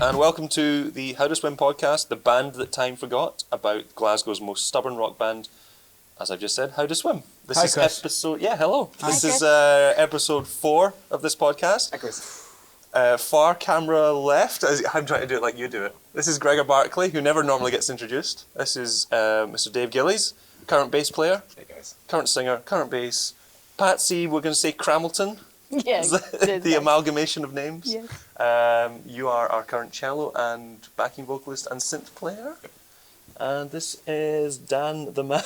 and welcome to the How to Swim podcast, the band that time forgot, about Glasgow's most stubborn rock band, as I've just said, How to Swim. This Hi, is Chris. episode... Yeah, hello. Hi, this Chris. is episode 4 of this podcast. Hi, Chris. Far camera left, I'm trying to do it like you do it. This is Gregor Barclay, who never normally gets introduced. This is Mr. Dave Gillies, current bass player. Hey, guys. Current singer, current bass. Patsy, we're going to say Cramilton. Yes. The amalgamation of names. Yes. You are our current cello and backing vocalist and synth player. And this is Dan the man.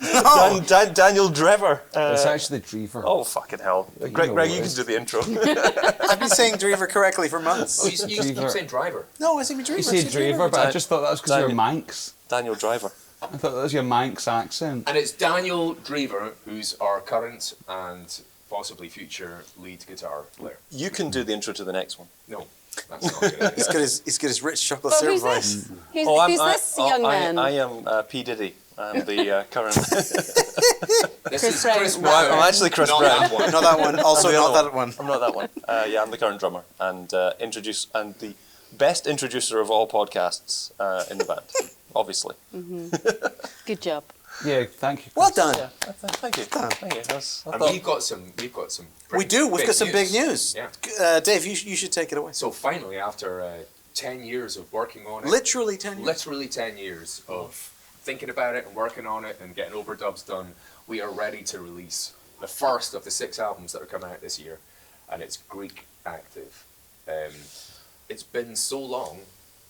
Oh. Daniel Drever. It's actually Drever. Oh, fucking hell. Greg, you can do the intro. I've been saying Drever correctly for months. Oh, you keep saying driver. No, I think Drever. You say Drever, but I just thought that was because you're Manx. Daniel Driver. I thought that was your Manx accent. And it's Daniel Drever, who's our current and possibly future lead guitar player. You can do the intro to the next one. No, that's not good. He's got his rich chocolate But syrup who's voice. this? Who's this young man? I am P. Diddy. I'm the current... This Chris is Brown. Chris Well, Brown. I'm actually Chris Not Brown. that one. Not that one. Also, I'm the not other that one. I'm not that one. Yeah, I'm the current drummer and the best introducer of all podcasts in the band, obviously. Good job. Yeah, thank you. Well done. Yeah, thank you. Thank you. I And thought- we've got some. We do. We've got some big news. Yeah. Dave, you should take it away. So finally, after 10 years of working on it, Literally 10 years. literally 10 years of thinking about it and working on it and getting overdubs done, we are ready to release the first of the 6 albums that are coming out this year, and it's Greek Active. It's been so long,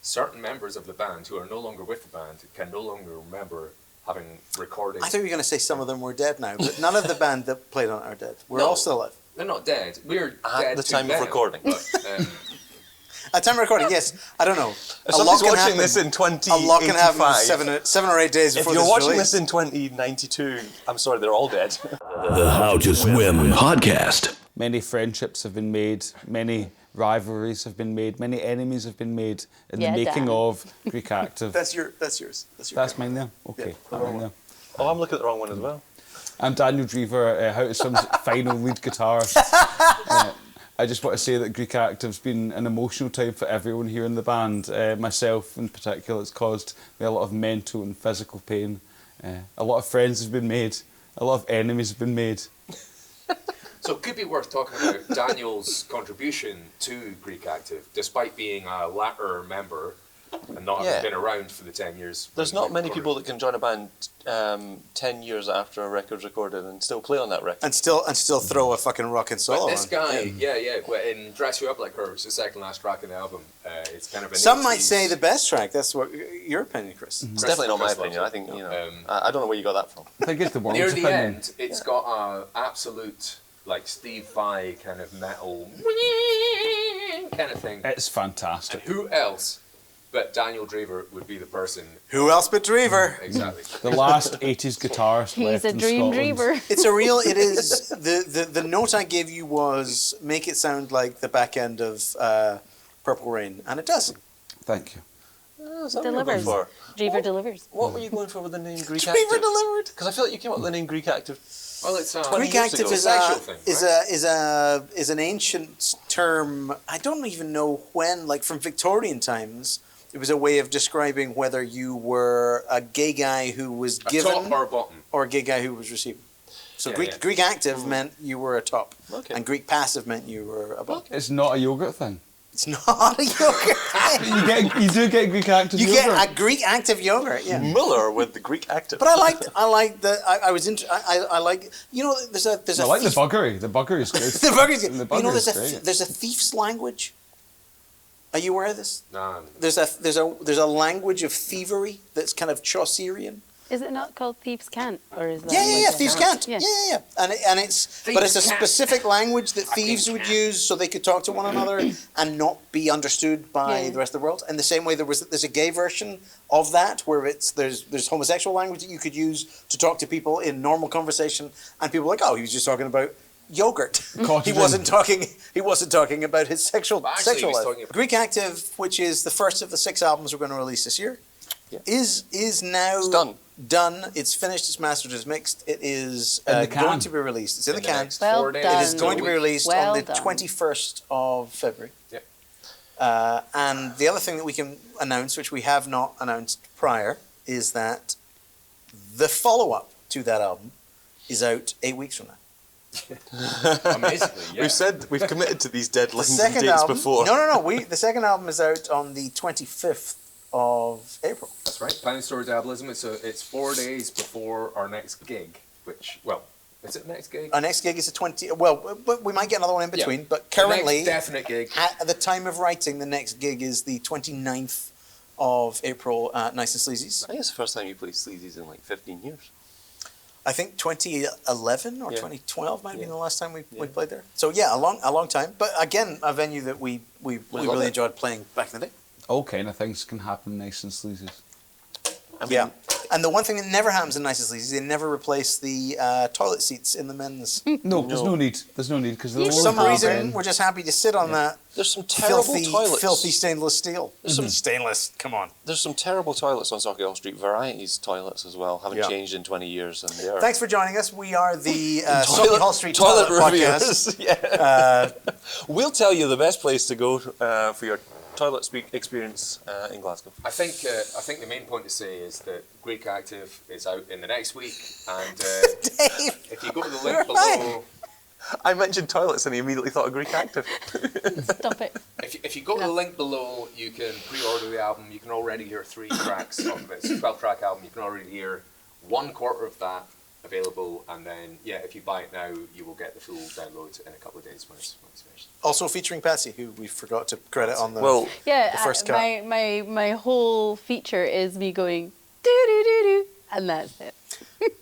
certain members of the band who are no longer with the band can no longer remember having recorded. I thought you were going to say some of them were dead now, but none of the band that played on it are dead. We're No. all still alive. They're not dead. We're At dead the to time of them, recording. But, At time of recording, yes. I don't know. If somebody's watching this in 2085, A lot can happen in 7 or 8 days if before you're this watching release. this in 2092, I'm sorry, they're all dead. The How to Swim podcast. Many friendships have been made, many rivalries have been made, many enemies have been made in Yeah, the making Dan. of Greek Active. That's yours. That's mine there? Okay, Yeah. mine there. Oh, I'm looking at the wrong one as well. I'm Daniel Drever, How to Swim's final lead guitarist. I just want to say that Greek Active's been an emotional time for everyone here in the band. Myself in particular, it's caused me a lot of mental and physical pain. A lot of friends have been made, a lot of enemies have been made. So it could be worth talking about Daniel's contribution to Greek Active, despite being a latter member and not Yeah. having been around for the 10 years. There's when not they many recorded. people that can join a band 10 years after a record's recorded and still play on that record. And still throw a fucking rockin' solo But this on. guy, but in Dress You Up Like Her, it's the second last track in the album. It's kind of an Some might 80s say the best track. That's what your opinion, Chris. It's definitely not my Chris opinion. I loves think, it. you know, I don't know where you got that from. I think it's the world's Near the opinion. end, it's got a absolute, like, Steve Vai kind of metal kind of thing. It's And fantastic. who else but Daniel Drever would be the person? Who else but Drever? Exactly. The last 80s guitarist He's left a in dream Scotland. dreamer. It's a real. It is the note I gave you was make it sound like the back end of Purple Rain, and it does. Thank you. Oh, is that what you were going Delivers. for? Dreamer delivers. What were you going for with the name Greek Drever Active? delivered. Because I feel like you came up with the name Greek Active. Well, it's 20 Greek years active ago. is Sexual thing, is an ancient term. I don't even know when. Like from Victorian times, it was a way of describing whether you were a gay guy who was a given top or bottom. or a gay guy who was receiving. So Yeah, Greek yeah. Greek active meant you were a top, Okay. and Greek passive meant you were a bottom. It's not a yogurt thing. It's not a yogurt. You do get Greek Active You yogurt. get a Greek active yogurt, yeah. Muller with the Greek Active. But I like, you know, there's I a like the thief- buggery. The buggery is good. the burgers. The You know, buggery's great. there's a thief's language. Are you aware of this? Nah, There's a language of thievery that's kind of Chaucerian. Is it not called Thieves' Cant? Or is that Yeah, like thieves a- can't. Yeah. Yeah. And it's but it's a Thieves can't. specific language that thieves Fucking would can't. use so they could talk to one another and not be understood by Yeah. the rest of the world. In the same way there's a gay version of that where there's homosexual language that you could use to talk to people in normal conversation, and people are like, oh, he was just talking about yogurt. he Cottaging. wasn't talking about his sexual But actually, he sexual was life. talking about- Greek Active, which is the first of the 6 albums we're going to release this year, is now It's done. done. It's finished. It's mastered. It's mixed. It is In the can. going to be released. It's in the can. next Well 4 days. done. It is going to be released Well on the done. 21st of February. And the other thing that we can announce, which we have not announced prior, is that the follow-up to that album is out 8 weeks from now. Amazingly, yeah. We've committed to these deadlines The and second dates album, before. No. The second album is out on the 25th of April. That's right. Poundstore Diabolism. It's 4 days before our next gig, which, well, is it next gig? Our next gig is the 20th. Well, but we might get another one in between. Yeah. But The next currently, definite gig. at the time of writing, the next gig is the 29th of April at Nice and Sleazy's. I think it's the first time you played Sleazy's in like 15 years. I think 2011 or Yeah. 2012 might have been Yeah. the last time we Yeah. played there. So yeah, a long time. But again, a venue that we love really it. enjoyed playing back in the day. All kind of things can happen nice and sleazy. I mean, Yeah. And the one thing that never happens in Nice and Sleazy is they never replace the toilet seats in the men's. No, there's no need. There's no need because For some reason, we're just happy to sit on that there's some terrible toilets. filthy stainless steel. There's some Stainless, come on. There's some terrible toilets on Sauchiehall Street. Varieties toilets as well. Haven't Yeah. changed in 20 years, and they are Thanks for joining us. We are the Sauchiehall Street toilet Podcast. reviewers. Yeah. We'll tell you the best place to go for your toilet experience in Glasgow. I think the main point to say is that Greek Active is out in the next week, and Dave, if you go to the You're link below, I mentioned toilets and he immediately thought of Greek Active. Stop it. if you go to the link below, you can pre-order the album. You can already hear 3 tracks of it. It's a 12-track album. You can already hear 1/4 of that available, and then if you buy it now, you will get the full download in a couple of days when it's finished. also featuring Patsy, who we forgot to credit on the. Well, Yeah, The first cut. my whole feature is me going doo doo doo doo, and that's it.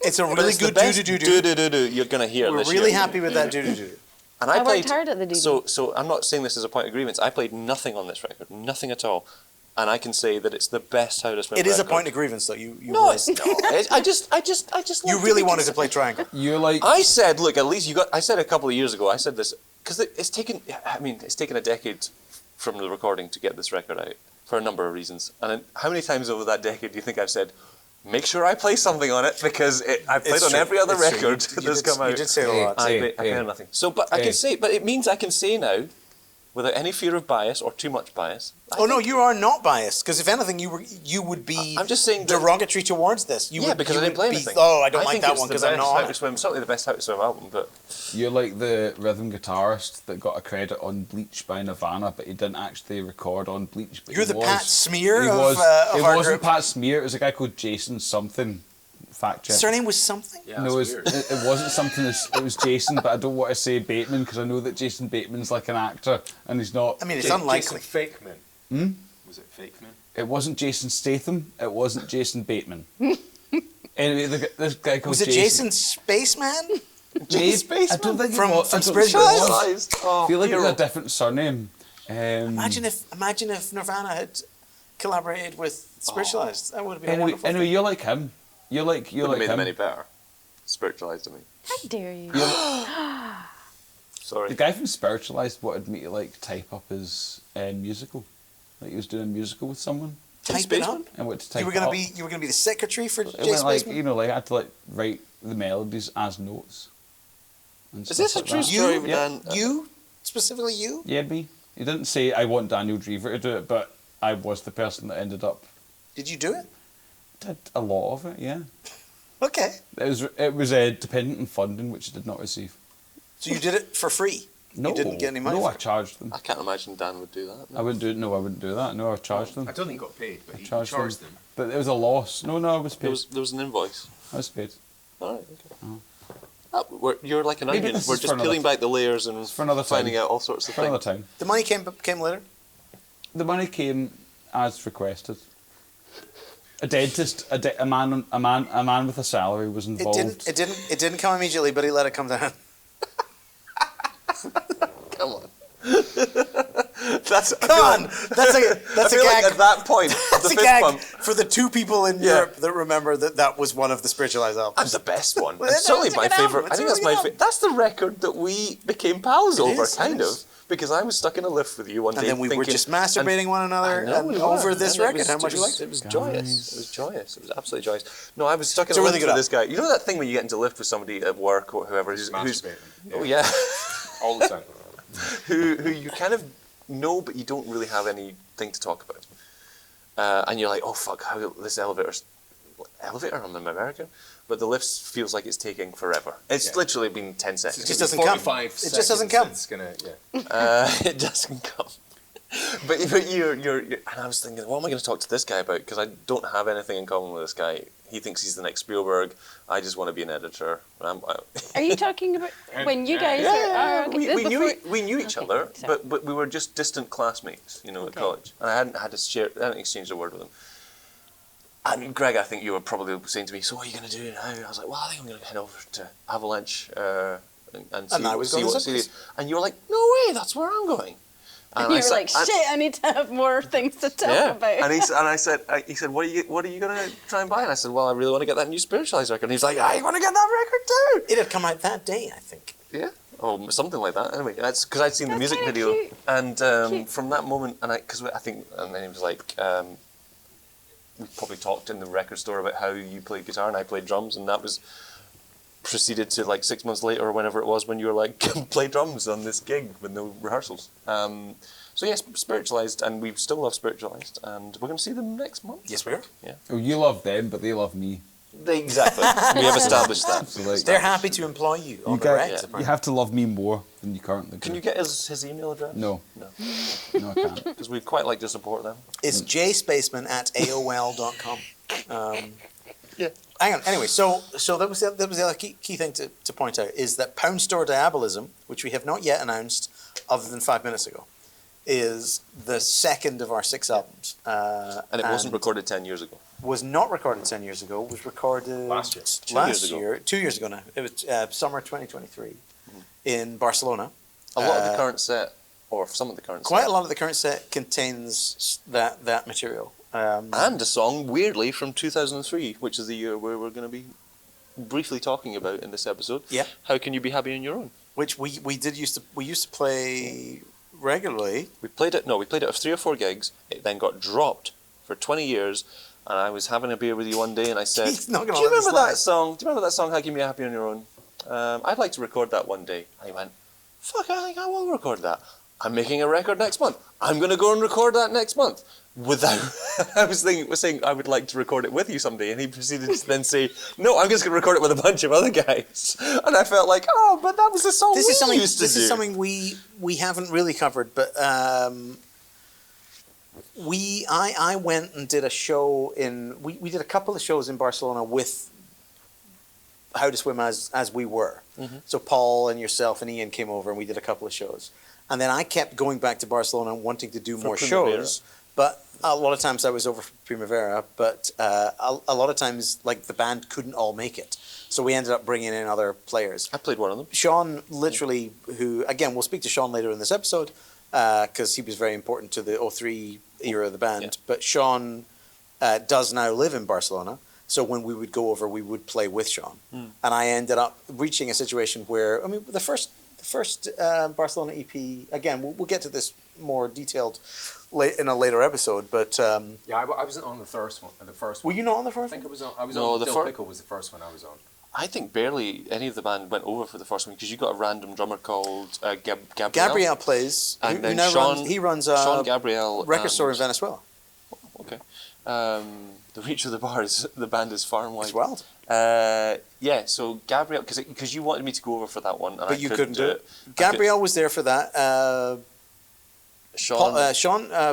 it's a but really it's the good best do-do-do-do. you're going to hear We're this really year. happy with that do-do-do. And I played, worked hard at the So I'm not saying this as a point of grievance. I played nothing on this record, nothing at all. And I can say that it's the best How to Swim It is a record. point of grievance, though. You No, realize- it's not. I just You like really be wanted to considered. play Triangle. you're like I said, look, at least you got. I said a couple of years ago. I said this because it's taken. I mean, it's taken a decade from the recording to get this record out for a number of reasons. And then how many times over that decade do you think I've said, make sure I play something on it because I've played It's on true. every other It's true. record You that's did- come out. You did say it a lot. Hey. I hear nothing. So, but I Hey. can say, but it means I can say now, without any fear of bias or too much bias. Oh no, you are not biased. Because if anything, you would be. I'm just saying that- derogatory towards this. You Yeah, would, because you I didn't would play be, anything. Oh, I don't like think that it's one the because I'm best not How on to it. Swim, certainly the best How to Swim album, but you're like the rhythm guitarist that got a credit on Bleach by Nirvana, but he didn't actually record on Bleach. But You're he the was. Pat Smear He of, was. of It our wasn't group. Pat Smear. It was a guy called Jason something. Fact check. Surname was something. Yeah, No, that's it weird. it wasn't something. It was Jason, but I don't want to say Bateman because I know that Jason Bateman's like an actor, and he's not. I mean, it's Jason unlikely. Fakeman. Was it Fakeman? It wasn't Jason Statham. It wasn't Jason Bateman. Anyway, this guy called Was it Jason Spaceman? Jason. I don't think From- it was. from I don't Spiritualized? think it was. Oh, I feel like it was hero. a different surname. Imagine if Nirvana had collaborated with Spiritualized. That would have been a Anyway, wonderful anyway, thing. you're like him. You're like Wouldn't have made them him. any better. Spiritualized, I mean. How dare you? Sorry. The guy from Spiritualized wanted me to like type up his musical, like he was doing a musical with someone, Type it Spaceman? up. and wanted to type You were it gonna up. be the secretary for It Jay went like Spaceman. like I had to like write the melodies as notes. And Is stuff this a like true that. story, You, Dan? you specifically you. Yeah, me. He didn't say I want Daniel Drever to do it, but I was the person that ended up Did you do it? did a lot of it. Yeah, Okay. it was dependent on funding, which I did not receive. So you did it for free. No, You didn't get any money. No, for I it. charged them. I can't imagine Dan would do that. I wouldn't do it. No, I wouldn't do that. No, I charged them. I don't think he got paid, but I he charged, charged them. them. But it was a loss. No, I was paid. There was an invoice. I was paid. All right, okay. You're like an Maybe onion. this We're is for just another peeling back the layers and for another finding time. out all sorts of For another things. time. The money came later. The money came as requested. A dentist, a man with a salary was It involved. didn't come immediately, but he let it come down. Come on. That's Come on, that's a I feel gag. like at that point, That's the a fist gag bump. for the 2 people in Yeah. Europe that remember that was one of the Spiritualized albums. That's the best one. Well, And that's certainly a my good album. favourite. I It's think a that's really my good favorite. That's the record that we became pals over, is, it kind of. is. Because I was stuck in a lift with you one And day then we were thinking- just masturbating one another I know and we over were. this And it record. was- How much you it was- liked it? It was joyous. It was joyous. It was absolutely joyous. No, I was stuck in It's a a really lift good with this guy. You know that thing when you get into a lift with somebody at work or whoever who's Masturbating. oh yeah, All the time. who you kind of no, but you don't really have anything to talk about. And you're like, oh fuck, how this elevator? I'm American, but the lift feels like it's taking forever. It's literally been 10 seconds. It just doesn't come. It just doesn't come. It's gonna, It doesn't come. But you're, and I was thinking, what am I going to talk to this guy about? Because I don't have anything in common with this guy. He thinks he's the next Spielberg. I just want to be an editor. Are you talking about when you guys are... okay, we knew each other, but we were just distant classmates, at college. And I hadn't exchanged a word with him. And Greg, I think you were probably saying to me, so what are you going to do now? I was like, well, I think I'm going to head over to Avalanche and see. And you were like, no way, that's where I'm going. And you were like, shit, I need to have more things to talk about. And he said, what are you going to try and buy? And I said, well, I really want to get that new Spiritualized record. And he's like, I want to get that record too. It had come out that day, I think. Yeah. Oh, something like that. Anyway, that's because I'd seen the music video. Cute. And from that moment, and then he was like, we probably talked in the record store about how you played guitar and I played drums, and that was proceeded to like 6 months later or whenever it was when you were like, play drums on this gig with no rehearsals. So yes, Spiritualized, and we still love Spiritualized, and we're going to see them next month. Yes, we are. Yeah. Oh, you love them, but they love me. Exactly. We have established that. So like, they're happy to employ you on the regs. You have to love me more than you currently do. Can you get his email address? No. No, I can't. because we'd quite like to support them. It's jspaceman@aol.com. Yeah. Hang on. Anyway, so that was the other key thing to point out is that Poundstore Diabolism, which we have not yet announced, other than 5 minutes ago, is the second of our 6 albums. And it wasn't recorded 10 years ago. Was not recorded 10 years ago. Was recorded Last year. 2 years ago now. It was summer 2023 in Barcelona. A lot of the current set, or some of the current Quite set. a lot of the current set contains that material. And a song, weirdly, from 2003, which is the year where we're going to be briefly talking about in this episode. Yeah. How Can You Be Happy on Your Own? Which we used to play regularly. We played it at 3 or 4 gigs. It then got dropped for 20 years. And I was having a beer with you one day, and I said, He's not "Do gonna you let this remember that slide." song? Do you remember that song, How Can You Be Happy on Your Own? I'd like to record that one day." And he went, "Fuck, I think I will record that. I'm making a record next month. I'm going to go and record that next month." Without, I was saying I would like to record it with you someday, and he proceeded to then say, "No, I'm just going to record it with a bunch of other guys." And I felt like, oh, but that was the song This is something we haven't really covered, but I went and did a show we did a couple of shows in Barcelona with How to Swim as we were. Mm-hmm. So Paul and yourself and Ian came over and we did a couple of shows. And then I kept going back to Barcelona and wanting to do more Primavera. shows. But a lot of times I was over for Primavera, but a lot of times like the band couldn't all make it. So we ended up bringing in other players. I played one of them. Sean, literally, who, again, we'll speak to Sean later in this episode, because he was very important to the 03 era of the band. Yeah. But Sean does now live in Barcelona. So when we would go over, we would play with Sean. And I ended up reaching a situation where, I mean, the first Barcelona EP, again, we'll get to this more detailed in a later episode, but... Yeah, I wasn't on the first one. Were you not on the first I think one? I was on. I was No, on. the Dill fir- Pickle was the first one I was on. I think barely any of the band went over for the first one because you got a random drummer called Gabriel. Gabriel plays, And who then now Sean, runs Sean Gabriel record store in and- Venezuela. Okay. The reach of the band is far and wide. It's wild. Yeah, so Gabriel, because you wanted me to go over for that one, and But you couldn't do it. I Gabriel was there for that. Sean,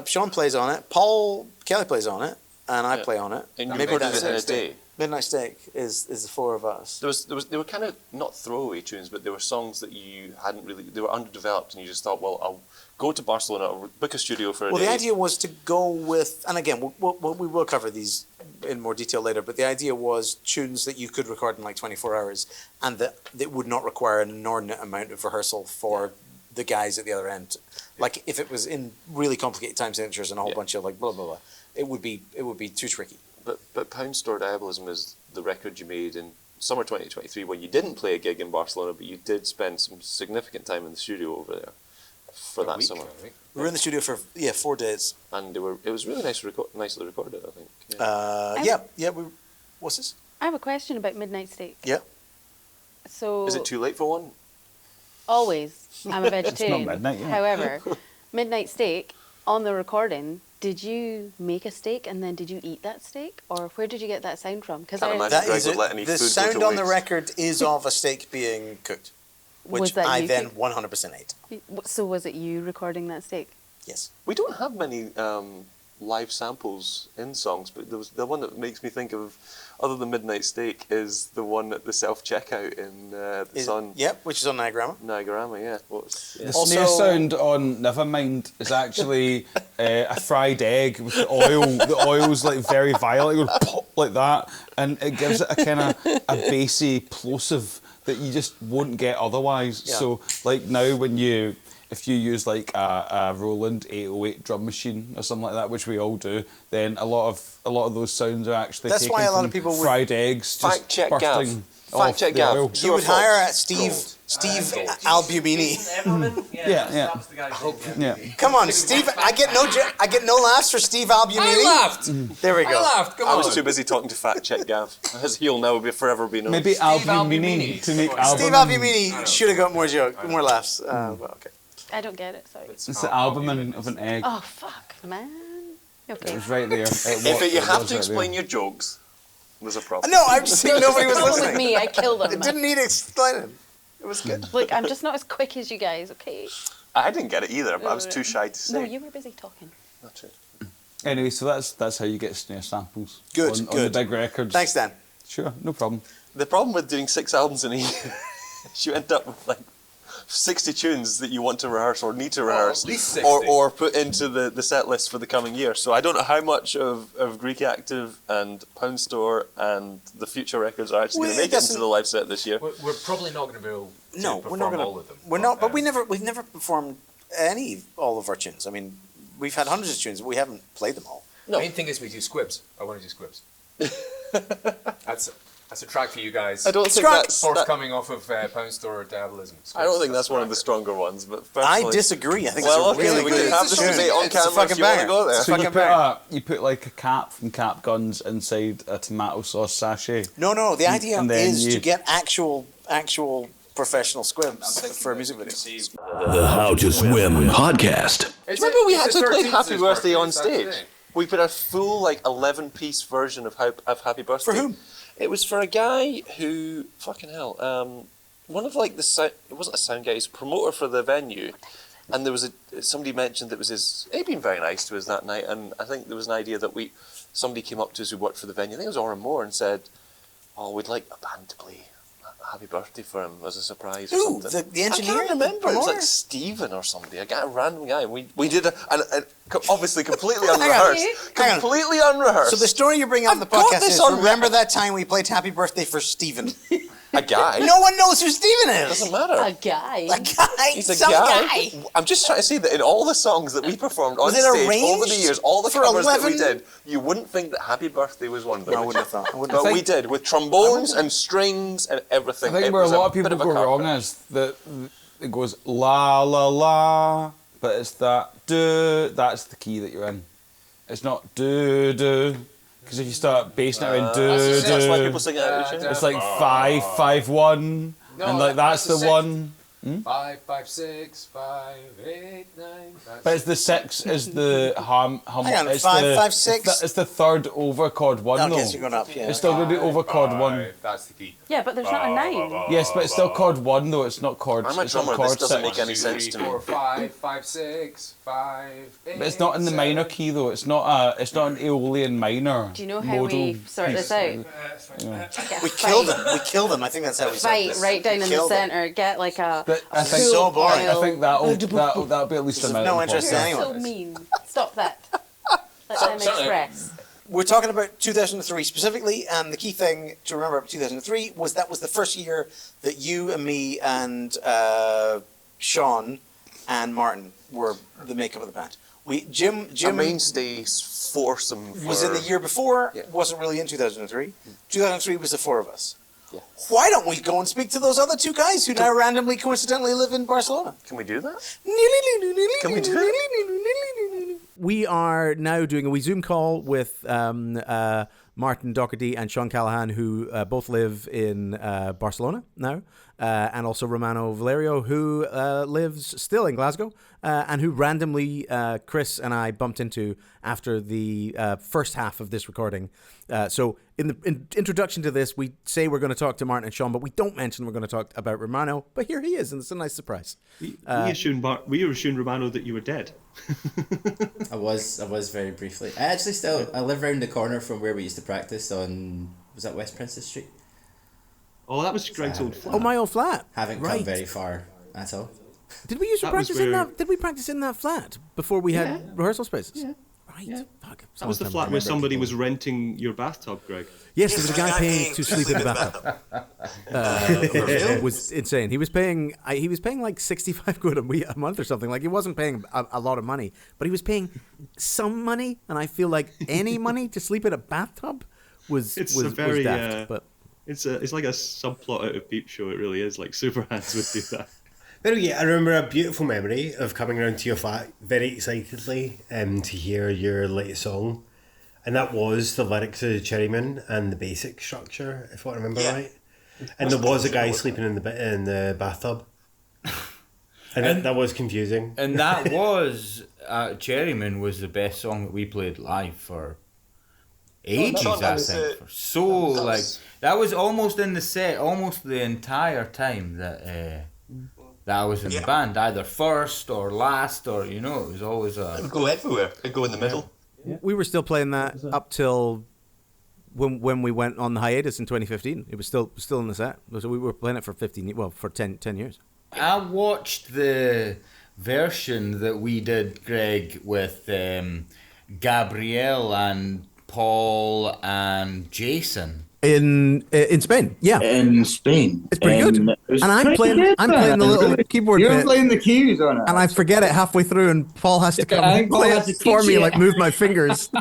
Sean plays on it. Paul Kelly plays on it, and I Yeah. play on it. and you Maybe recorded that's it in a it. day. Midnight Steak is the 4 of us. They were kind of not throwaway tunes, but they were songs that you hadn't really. They were underdeveloped, and you just thought, well, I'll go to Barcelona, I'll book a studio for a Well, day. the idea was to go with, and again, we will cover these in more detail later, but the idea was tunes that you could record in like 24 hours, and that would not require an inordinate amount of rehearsal for the guys at the other end. Like if it was in really complicated time signatures and a whole bunch of like blah blah blah, it would be too tricky. But Poundstore Diabolism is the record you made in summer 2023 when you didn't play a gig in Barcelona, but you did spend some significant time in the studio over there for A that week, summer. I think. We were in the studio for 4 days. And it was really nicely recorded, I think. Yeah. What's this? I have a question about Midnight Steak. Yeah. So Is it too late for one? always, I'm a vegetarian. midnight, yeah. However, Midnight Steak, on the recording, did you make a steak and then did you eat that steak? Or where did you get that sound from? Because Can't imagine. That Greg is would it. let any The food go sound to on the waste. record is of a steak being cooked, Was which that I you then cook- 100% ate. So was it you recording that steak? Yes. We don't have many live samples in songs, but there was the one that makes me think of, other than Midnight Steak, is the one at the self-checkout in the Sun. Yep, which is on Niagara. Niagara, yeah. The Also- snare sound on Nevermind is actually a fried egg with the oil. The oil's like very violent, it goes pop like that, and it gives it a kind of a bassy plosive that you just won't get otherwise. Yeah. So like now if you use like a Roland 808 drum machine or something like that, which we all do, then a lot of those sounds are actually That's taken why a lot from of people would- fried eggs just Fact check, Gav. bursting Fact off check, the Gav. oil. You would hire Steve Gold. Albumini. Yeah. Come on, Steve. I get no laughs for Steve Albumini. I laughed. There we go. I laughed. Come I on. was too busy talking to Fact Check Gav, as he'll now forever be known. Maybe Albumini. Albumini to make Steve album. Albumini should have got more laughs. But okay. I don't get it, sorry. It's the albumin of an egg. Oh, fuck, man. It Okay. was right there. If you have to explain your jokes, there's a problem. No, I'm just saying nobody was Problem with listening. me, I killed It him. didn't need explaining. It was good. Look, I'm just not as quick as you guys, okay? I didn't get it either, but I was too shy to say. No, you were busy talking. Not true. Anyway, so that's how you get snare samples. Good, on the good. big records. Thanks, Dan. Sure, no problem. The problem with doing 6 albums in a year is you end up with like 60 tunes that you want to rehearse or need to rehearse, at least 60. or put into the set list for the coming year. So I don't know how much of Greek Active and Poundstore and the future records are actually going to Well, make it into the live set this year. We're probably not going to be able to No, perform we're not going all of them. to. We're not, but we've never performed all of our tunes. I mean, we've had hundreds of tunes, but we haven't played them all. The main thing is we do squibs. I want to do squibs. That's a track for you guys. I don't think Scrap. that's. Forthcoming off of Poundstore Diabolism. I don't think that's one of the stronger ones, but I personally- disagree. I think Well, it's a okay, really we good can have this tune. debate on It's a camera fucking if you want to banger. go there. It's a So you fucking put banger. you put like a cap from Cap Guns inside a tomato sauce sachet. No. The idea And then is you- to get actual professional squibs for a music video. The How to Swim podcast. Remember we actually played Happy Birthday on stage? We put a full like 11-piece version of Happy Birthday. For whom? It was for a guy who fucking hell. One of like it wasn't a sound guy. He's a promoter for the venue, and there was somebody mentioned that it was his. He'd been very nice to us that night, and I think there was an idea that somebody came up to us who worked for the venue. I think it was Oran Moore, and said, "Oh, we'd like a band to play Happy Birthday for him as a surprise." Or Who? something. The engineer? I can't remember. It was Promoter? like Stephen or somebody. A random guy. And we did obviously completely Hang on. unrehearsed. Hang on. Completely unrehearsed. So the story you bring on the I've got podcast this is, on remember that time we played Happy Birthday for Stephen? a guy. No one knows who Stephen is. Doesn't matter. A guy. A guy. He's a some guy. I'm just trying to say that in all the songs that we performed on Was it stage arranged over the years, all the for covers that we 11? did, you wouldn't think that Happy Birthday was one of them. No, I would wouldn't you? have thought. I wouldn't But have we did with trombones and strings and everything. I think It where a was lot of bit people a go car wrong crash. is that it goes la la la, but it's that do. That's the key that you're in. It's not do do, because if you start basing it around do That's why do, people sing it out of tune. it's like 5-5-1, No, and like that's the six. one. 5, 5, 6, 5, 8, 9. But it's the 6 is the hum. Hang on, it's 5, the, 5, 6? It's the third over chord 1 Okay, though. so you're going up, yeah. It's still going to be over chord 1. That's the key. Yeah, but there's not a 9. Yes, but it's still chord 1 though. It's not chord. I'm a it's not drummer, chord this doesn't 6. make any sense to me. 4, 5, 5, 6, 5, 8. But it's not in the minor key though. It's not an Aeolian minor. Do you know how modal we sort this piece. out? We killed him. We killed him. I think that's how we said Fight this. right down in the Killed him. centre. Get like a But I think full so boring. I think that'll oil. be at least a There's minute. no interest in You're anyone. so mean. Stop that. Let them express. We're talking about 2003 specifically, and the key thing to remember about 2003 was that was the first year that you and me and Sean and Martin were the makeup of the band. Jim A mainstay foursome was in the year before, Yeah. wasn't really in 2003. 2003 was the four of us. Yeah. Why don't we go and speak to those other two guys who now randomly, coincidentally live in Barcelona? Can we do that? Can we do it? We are now doing a wee Zoom call with Martin Docherty and Sean Callaghan, who both live in Barcelona now. and also Romano Valerio, who lives still in Glasgow, and who randomly Chris and I bumped into after the first half of this recording. So in the introduction to this, we say we're going to talk to Martin and Sean, but we don't mention we're going to talk about Romano. But here he is, and it's a nice surprise. We assumed Romano that you were dead. I was very briefly. I live round the corner from where we used to practice on, was that West Princess Street? Oh, that was Greg's old flat. Oh, my old flat. Haven't come very far at all. Did we used to practice in that? Did we practice in that flat before we had rehearsal spaces? Yeah. Right. Yeah. Fuck. That was the flat where somebody was renting your bathtub, Greg. Yes, there was a guy paying to sleep in the bathtub. It was insane. He was paying like 65 quid a month or something. Like, he wasn't paying a lot of money, but he was paying some money, and I feel like any money to sleep in a bathtub was daft. But it's like a subplot out of Peep Show. It really is. Like, Superhands would do that. But yeah, I remember a beautiful memory of coming around to your flat very excitedly to hear your latest song. And that was the lyrics of Cherryman and the basic structure, if I remember right. And there was a guy sleeping in the bathtub. And that was confusing. And that was, Cherryman was the best song that we played live for ages, I think. That was almost in the set, almost the entire time that I was in the band, either first or last, or, it was always It would go everywhere. It'd go in the middle. Yeah. We were still playing that up till when we went on the hiatus in 2015. It was still in the set. So we were playing it for 10 years. I watched the version that we did, Greg, with Gabrielle and Paul and Jason. In Spain, yeah. In Spain. It's pretty good. And I'm playing the little keyboard You're bit. playing the keys on it. And I forget it halfway through, and Paul has to come and play it for me, like move my fingers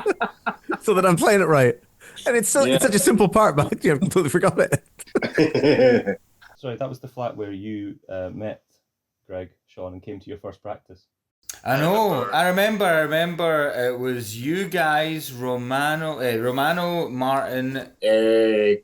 so that I'm playing it right. And it's such a simple part, but I completely forgot it. Sorry, that was the flat where you met Greg, Sean, and came to your first practice. I know. I remember. It was you guys, Romano, Martin,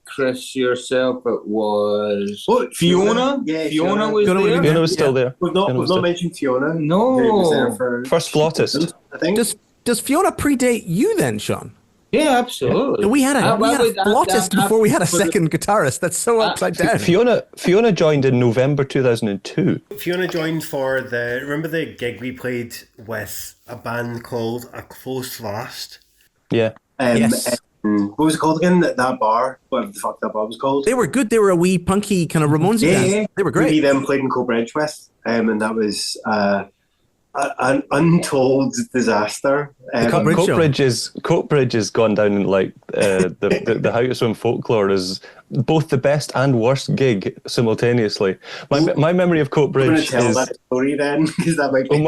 Chris, yourself. It was Fiona. Yeah, Fiona was there. Fiona was still there. We've not mentioned Fiona. No. Who was there for first flautist. I think. Does Fiona predate you then, Sean? Yeah, absolutely. We had a flautist before we had a second guitarist. That's so upside down. Fiona joined in November 2002. Fiona joined for remember the gig we played with a band called A Close Last? Yeah. Yes. What was it called again? That bar? Whatever the fuck that bar was called. They were good. They were a wee punky kind of Ramones band. Yeah. They were great. We then played in Coatbridge with, and that was an untold disaster. Coatbridge has gone down in like the How to Swim folklore is both the best and worst gig simultaneously. My memory of Coatbridge is. Tell that story then, because that might be.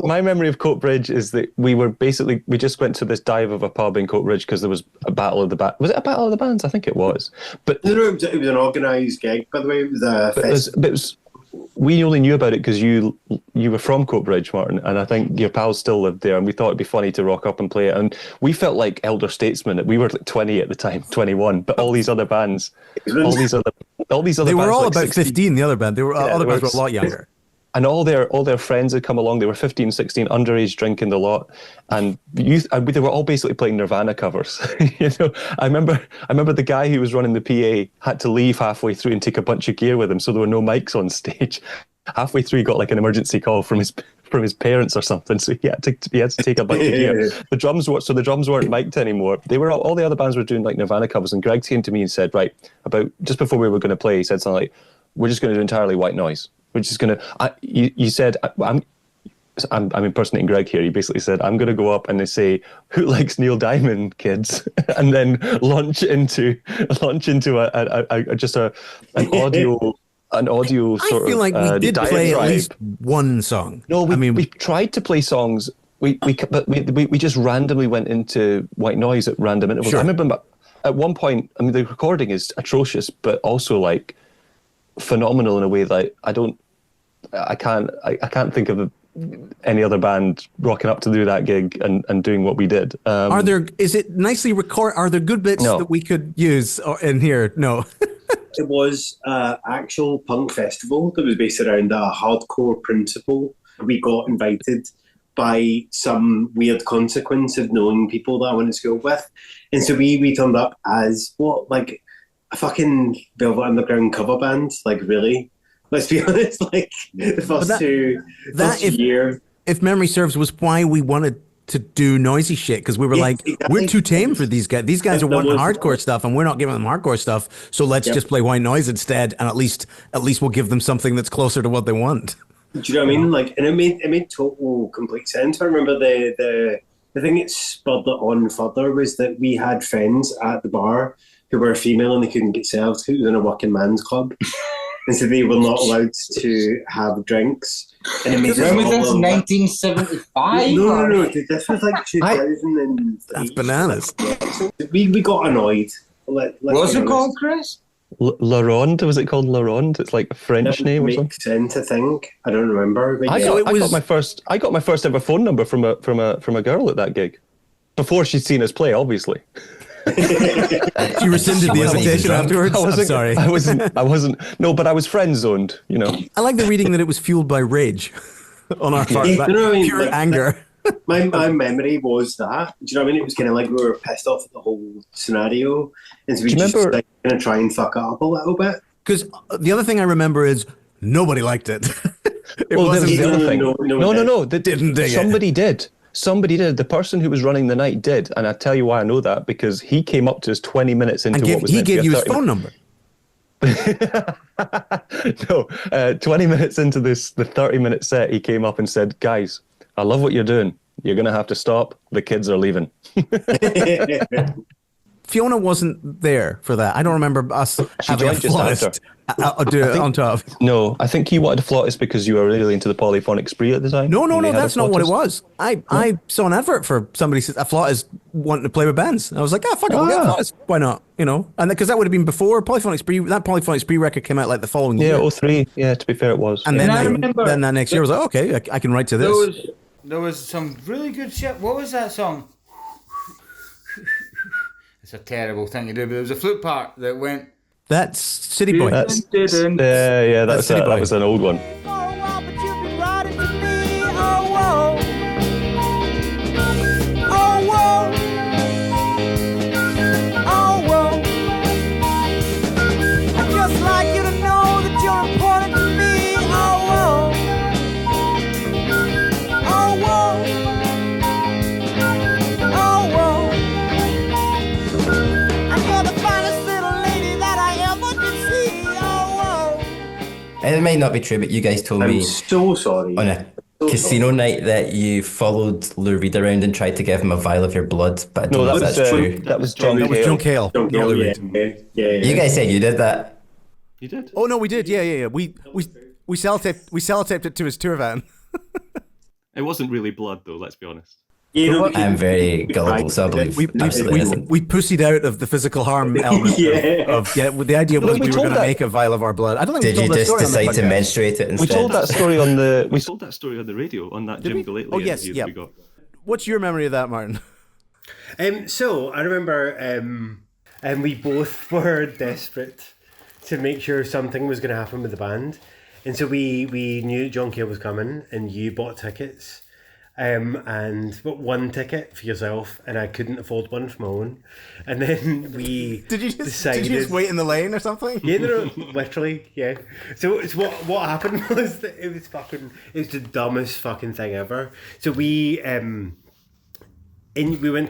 My memory of Coatbridge is that we just went to this dive of a pub in Coatbridge because there was a battle of the bands. Was it a battle of the bands? I think it was. But no, it was an organised gig. By the way, it was a. We only knew about it because you were from Coatbridge, Martin, and I think your pals still lived there, and we thought it'd be funny to rock up and play it. And we felt like elder statesmen. We were like 20 at the time, 21, but all these other bands, they were all about 15. The other band, other bands were a lot younger. And all their friends had come along. They were 15, 16, underage, drinking the lot, and they were all basically playing Nirvana covers. I remember the guy who was running the PA had to leave halfway through and take a bunch of gear with him, so there were no mics on stage. Halfway through, he got like an emergency call from his parents or something, so he had to take a bunch of gear. The drums weren't mic'd anymore. All the other bands were doing like Nirvana covers, and Greg came to me and said, right, about just before we were going to play, he said something like, "We're just going to do entirely white noise. We're just going to." You said, I'm impersonating Greg here. He basically said, "I'm going to go up and they say, who likes Neil Diamond, kids?" and then launch into an audio sort of. I feel like we did play at least one song. No, we tried to play songs. We just randomly went into white noise at random intervals. Sure. I remember at one point. I mean, the recording is atrocious, but also like phenomenal in a way that I can't think of any other band rocking up to do that gig and doing what we did. Is it nicely record? Are there good bits that we could use in here? No. It was an actual punk festival that was based around a hardcore principle. We got invited by some weird consequence of knowing people that I went to school with. And so we turned up as, like a fucking Velvet Underground cover band? Like, really? Let's be honest, like, the first year. If memory serves, was why we wanted to do noisy shit, because we were exactly. We're too tame for these guys. These guys are wanting hardcore stuff, and we're not giving them hardcore stuff. So let's just play white noise instead, and at least we'll give them something that's closer to what they want. Do you know what I mean? Like, and it made total complete sense. I remember the thing that spurred it on further was that we had friends at the bar who were female and they couldn't get served. Who was in a working man's club, and so they were not allowed to have drinks. And it made when was this? 1975? No. This was like 2003. That's bananas. We got annoyed. What was it called, Chris? La Ronde, was it called La Ronde? It's like a French name or something. Makes sense, I think. I don't remember. But I got my first ever phone number from a girl at that gig, before she'd seen us play, obviously. She rescinded the invitation afterwards. I'm sorry. I wasn't. No, but I was friend zoned. You know. I like the reading that it was fueled by rage on our part, pure anger. My memory was that. Do you know what I mean? It was kind of like we were pissed off at the whole scenario, and so we just like, kind of try and fuck it up a little bit. Because the other thing I remember is nobody liked it. It wasn't the other thing. No. They didn't dig it. Somebody did. The person who was running the night did, and I tell you why I know that, because he came up to us 20 minutes into what was meant to be a 30 He gave you his phone number. No, 20 minutes into the 30-minute set, he came up and said, "Guys, I love what you're doing. You're going to have to stop. The kids are leaving." Fiona wasn't there for that. I don't remember us having a flautist do it on top. No, I think you wanted a flautist because you were really into the polyphonic spree at the time. No, that's not what it was. I saw an advert for somebody, a flautist wanting to play with bands. I was like, fuck it, we'll get a flautist. Why not? You know, and because that would have been before Polyphonic Spree. That Polyphonic Spree record came out like the following year. Yeah, 03. Yeah, to be fair, it was. And then that next year I was like, okay, I can write to this. There was some really good shit. What was that song? It's a terrible thing to do, but there was a flute part that went. That's City Boy. That was an old one. It might not be true, but you guys told me so sorry on a casino night that you followed Lou Reed around and tried to give him a vial of your blood, but I don't know if that's true. That was John Cale. Yeah. You guys said you did that. You did? Oh no, we did. Yeah. We sellotaped it to his tour van. It wasn't really blood, though. Let's be honest. I'm very gullible, so I believe we pussied out of the physical harm element. The idea was we were going to make a vial of our blood. I don't think. Did you just decide to menstruate it instead? We told that story on the. We told that story on the radio on that Jim Gallately interview that we got. What's your memory of that, Martin? So I remember, and we both were desperate to make sure something was going to happen with the band, and so we knew John Cale was coming, and you bought tickets. And but one ticket for yourself, and I couldn't afford one for my own. And then we did you just wait in the lane or something? Yeah, no, literally, yeah. So it's what happened was that it was the dumbest fucking thing ever. So we went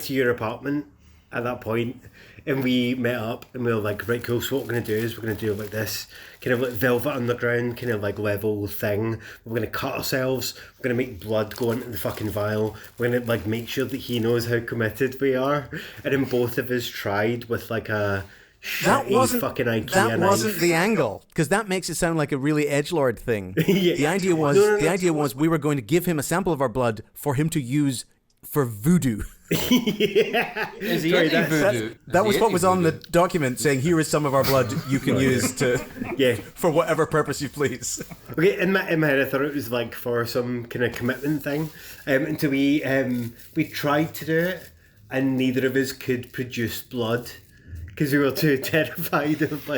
to your apartment at that point, and we met up, and we were like, right, cool. So what we're gonna do is we're gonna do like this kind of like Velvet Underground kind of like level thing. We're gonna cut ourselves. We're gonna make blood go into the fucking vial. We're gonna like make sure that he knows how committed we are. And then both of us tried with like a shitty fucking IKEA knife. That wasn't the angle, because that makes it sound like a really edgelord thing. Yeah. The idea was we were going to give him a sample of our blood for him to use for voodoo. Yeah. Is he into voodoo? That was what was on the document, saying here is some of our blood you can use to for whatever purpose you please. Okay, in my head I thought it was like for some kind of commitment thing. Until we tried to do it, and neither of us could produce blood because we were too terrified of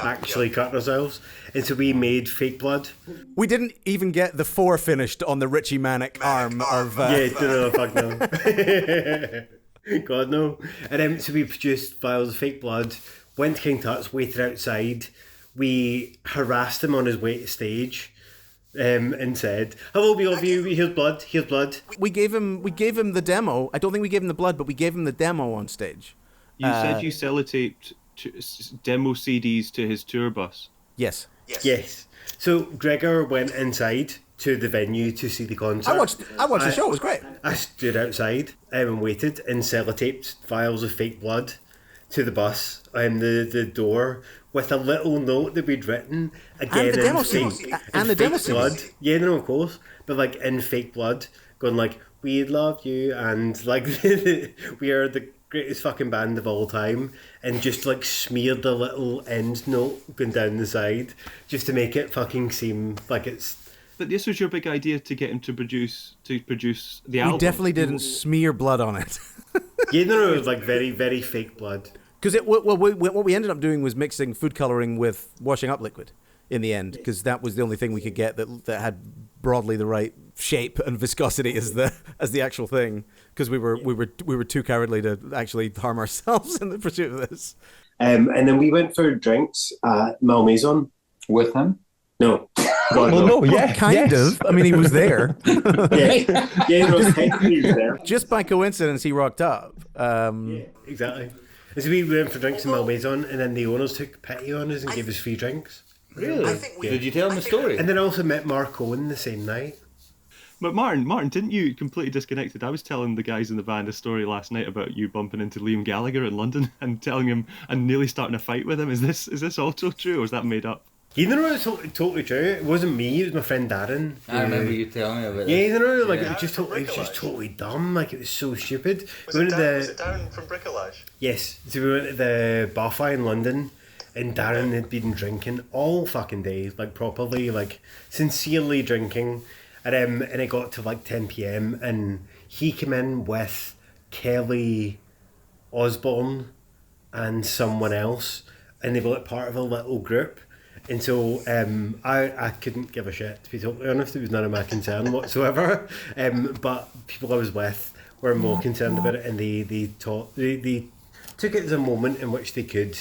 actually cutting ourselves, and so we made fake blood. We didn't even get the 4 finished on the Richie Manic arm of. Yeah, no, fuck no. God no. And then so we produced vials of fake blood. Went to King Tut's, waited outside. We harassed him on his way to stage. And said, "Hello, we love you. Here's blood. Here's blood." We gave him the demo. I don't think we gave him the blood, but we gave him the demo on stage. You said you sellotaped demo CDs to his tour bus. Yes. Yes. So Gregor went inside to the venue to see the concert. I watched the show. It was great. I stood outside and waited and sellotaped vials of fake blood to the bus and the door with a little note that we'd written again and the demo in fake, scenes. And the demo blood. scenes. Yeah, no, of course, but in fake blood, going "We love you" and "We are the greatest fucking band of all time," and just smeared a little end note going down the side just to make it fucking seem like it's. But this was your big idea to get him to produce the album. We definitely didn't smear blood on it. Yeah, no, it was very, very fake blood. Because what we ended up doing was mixing food coloring with washing up liquid in the end, because that was the only thing we could get that had broadly the right shape and viscosity as the actual thing. Because we were too cowardly to actually harm ourselves in the pursuit of this. And then we went for drinks at Malmaison with him. No. Kind of. I mean, he was there. Yeah, no, technically he was there. Just by coincidence, he rocked up. Yeah, exactly. So we went for drinks in Malmaison, and then the owners took pity on us and gave us free drinks. Really? Did you tell them the story? And then I also met Mark Owen the same night. But Martin, didn't you completely disconnected? I was telling the guys in the band a story last night about you bumping into Liam Gallagher in London and telling him and nearly starting a fight with him. Is this also true, or is that made up? You know, it's totally true. It wasn't me. It was my friend Darren. I remember you telling me about it. Yeah, you know, it was just totally dumb. It was so stupid. Was it Darren from Bricolage? Yes. So we went to the Bar in London, and Darren had been drinking all fucking day, properly, sincerely drinking. And it got to 10 p.m. and he came in with Kelly Osbourne and someone else, and they were part of a little group. And so I couldn't give a shit, to be totally honest. It was none of my concern whatsoever. But people I was with were more concerned about it, and they took it as a moment in which they could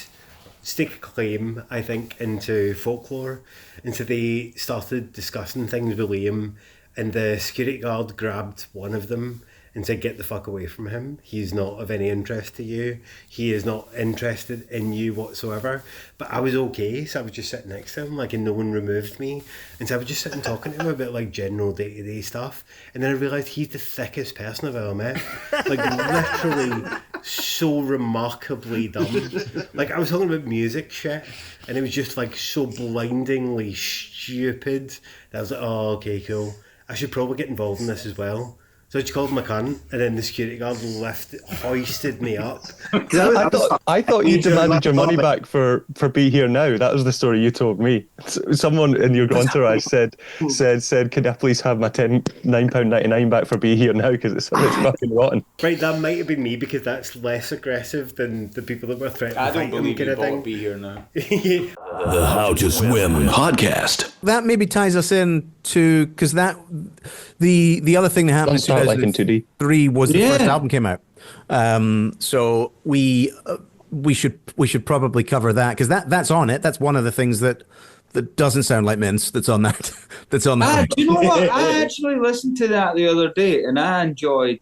stake a claim, I think, into folklore. And so they started discussing things with Liam, and the security guard grabbed one of them and said, "Get the fuck away from him. He's not of any interest to you. He is not interested in you whatsoever." But I was okay, so I was just sitting next to him, and no one removed me. And so I was just sitting talking to him about general day-to-day stuff. And then I realised he's the thickest person I've ever met. Literally so remarkably dumb. I was talking about music shit, and it was just so blindingly stupid that I was oh, okay, cool. I should probably get involved in this as well. So I just called him a cunt, and then the security guard hoisted me up. I thought you demanded your money back for Be Here Now. That was the story you told me. Someone in your entourage said, "Can I please have my £9.99 back for Be Here Now because it's fucking rotten." Right, that might have been me because that's less aggressive than the people that were threatening. I don't believe you bought Be Here Now. The How to Swim podcast. That maybe ties us in to because the other thing that happened in 2003 was the first album came out. So we should probably cover that because that's on it. That's one of the things that doesn't sound like mince. That's on that. That's on that. Do you know what? I actually listened to that the other day, and I enjoyed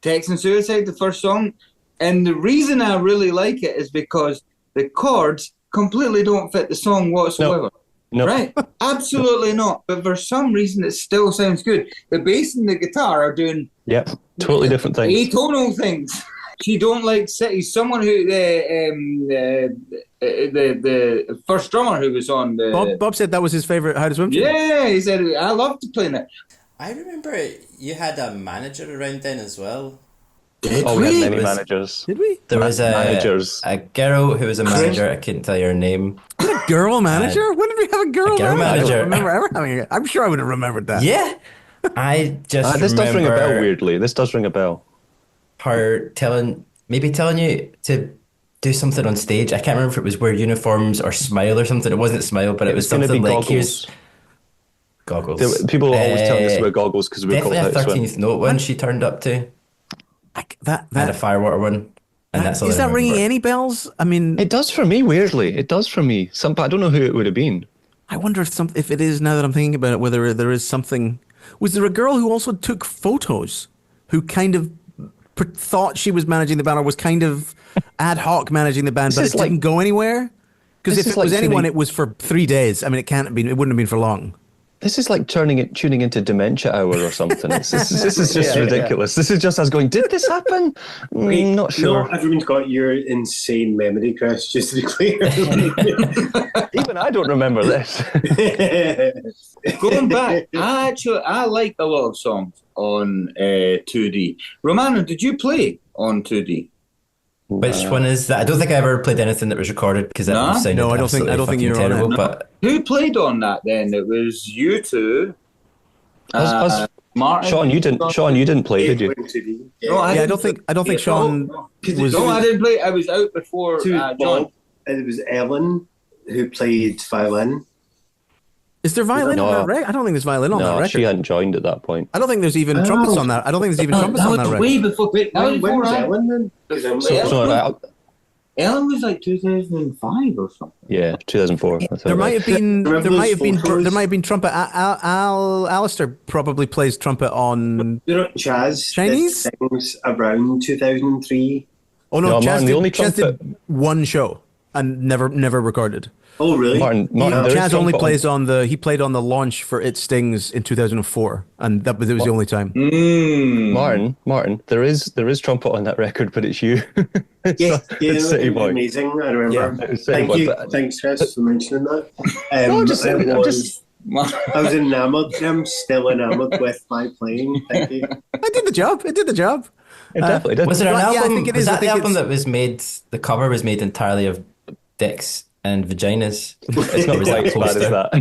Texan Suicide, the first song. And the reason I really like it is because the chords completely don't fit the song whatsoever. No. Right? Absolutely not. But for some reason, it still sounds good. The bass and the guitar are doing totally different things. Atonal things. She don't like cities. Someone who the first drummer who was on the Bob said that was his favorite How to Swim tune. Yeah, he said I loved to play that. I remember you had a manager around then as well. We had many managers. Did we? There was a girl who was a manager. I couldn't tell you her name. A girl manager? When did we have a girl manager? manager? I don't remember ever having it. I'm sure I would have remembered that. Yeah. I just This does ring a bell weirdly. This does ring a bell. Her telling you to do something on stage. I can't remember if it was wear uniforms or smile or something. It wasn't smile, but it was gonna something be like goggles. Goggles. People are always telling us about goggles because we're called definitely a How to Swim. 13th note one she turned up to. That and a firewater one. And that's all is I that ringing remember. any bells? I mean, It does for me. Weirdly, it does for me. I don't know who it would have been. I wonder if it is, now that I'm thinking about it, whether there is something. Was there a girl who also took photos, who kind of thought she was managing the band, or was kind of ad hoc managing the band, but it didn't go anywhere? Because if it was anyone, it was for 3 days. I mean, it wouldn't have been for long. This is like tuning into Dementia Hour or something. This is just ridiculous. This is just us going, did this happen? Not sure. Not everyone's got your insane memory, Chris, just to be clear. Even I don't remember this. Going back, I like a lot of songs on 2D. Romano, did you play on 2D? Which one is that? I don't think I ever played anything that was recorded because that would sound I don't think you're terrible. on it. But who played on that then? It was you two. Martin. Sean, you didn't play, did you? No, I don't think Sean was. No, I didn't play. I was out before John. It was Ellen who played violin. Is there violin on that record? I don't think there's violin on that record. No, she hadn't joined at that point. I don't think there's even trumpets on that. I don't think there's even trumpets on that record. Way before. When was Ellen then? Ellen was like 2005 or something. Yeah, 2004. There might have been trumpet. Alistair probably plays trumpet on. Chaz Chinese things around 2003. Oh no, Chaz Chaz did one show and never recorded. Oh really? Martin, Chaz only plays on the. He played on the launch for It Stings in 2004, and it was the only time. Mm. Martin, there is trumpet on that record, but it's you. it's City Boy. Amazing. I remember. Yeah, Thank you. Thanks, Chris, for mentioning that. I was enamored. I'm still enamored with my playing. Thank you. I did the job. It did the job. It definitely did. Was there an album? Yeah, I think it is. Was that the album that was made? The cover was made entirely of dicks and vaginas. It's not quite as bad as that.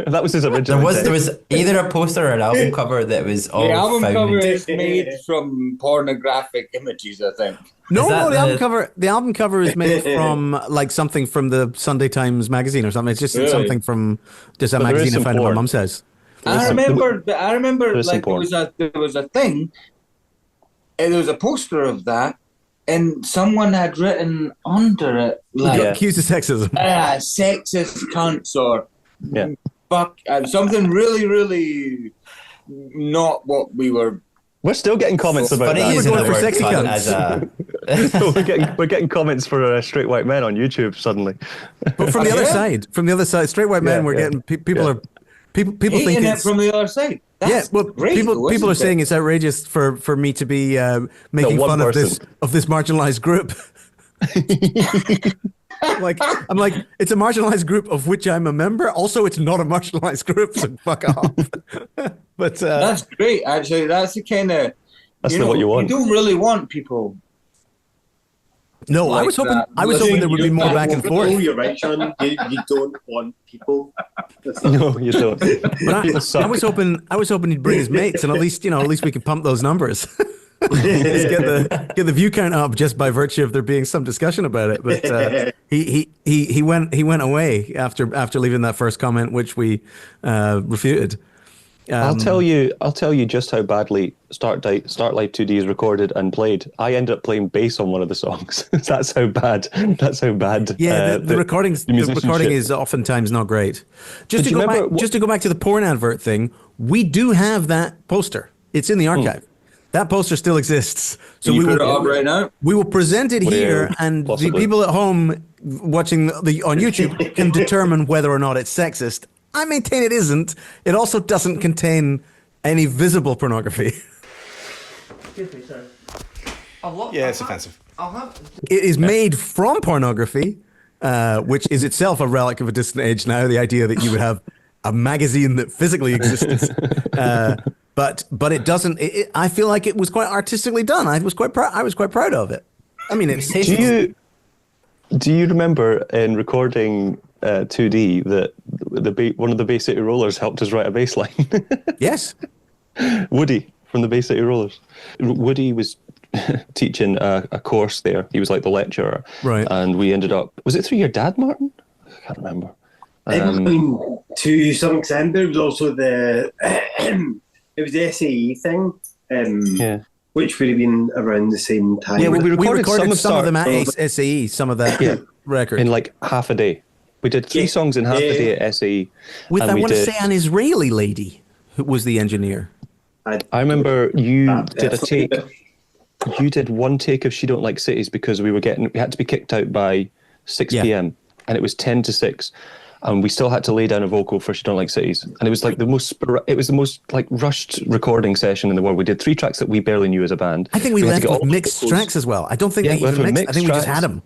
That was his original. There was either a poster or an album cover that was all the album found. cover is made from pornographic images, I think. No, the album cover. The album cover is made from like something from the Sunday Times magazine or something. It's just something from just a magazine a friend of my mum says. I remember like there was a thing. And there was a poster of that. And someone had written under it, like, accused of sexism. Sexist cunts or fuck, something really, really not what we were. We're still getting comments about that. We're going for sexy cunts. We're getting comments for straight white men on YouTube suddenly. But from the other side, straight white men, we're getting people are people think it from the other side. That's great, people are saying it's outrageous for me to be making fun of this marginalized group. I'm like, it's a marginalized group of which I'm a member. Also, it's not a marginalized group, so fuck off. But that's great. Actually, that's the kind of what you want. You don't really want people. No, like I was hoping there would be more back and forth. Oh, you're right, Sean. You don't want people. No, you don't. But I was hoping he'd bring his mates, and at least we can pump those numbers. Just get the view count up just by virtue of there being some discussion about it. But he went away after leaving that first comment, which we refuted. I'll tell you just how badly Start Live 2D is recorded and played. I ended up playing bass on one of the songs. That's how bad. Yeah, the recording is oftentimes not great. Just to go back to the porn advert thing, we do have that poster. It's in the archive. That poster still exists. So we will put it up right now. We will present it here, and the people at home watching on YouTube can determine whether or not it's sexist. I maintain it isn't. It also doesn't contain any visible pornography. Excuse me, sorry. It's offensive. It is made from pornography, which is itself a relic of a distant age now. The idea that you would have a magazine that physically exists. But it doesn't. I feel like it was quite artistically done. I was quite proud of it. I mean, it's tasty. Do you remember in recording 2D that one of the Bay City Rollers helped us write a bass line? Yes. Woody from the Bay City Rollers. Woody was teaching a course there. He was like the lecturer. Right. And we ended up, was it through your dad, Martin? I can't remember. I mean, to some extent, there was also the SAE thing, which would have been around the same time. Yeah, we recorded some of them at SAE, some of that record. In like half a day. We did 3 songs in half a day at SAE. With, I want to say, an Israeli lady who was the engineer. I remember you did a take. You did one take of She Don't Like Cities because we had to be kicked out by 6 p.m. and it was 10 to 6. And we still had to lay down a vocal for She Don't Like Cities. And it was like the most like rushed recording session in the world. We did 3 tracks that we barely knew as a band. I think we left with mixed tracks as well. I don't think they even mixed. I think we just had them.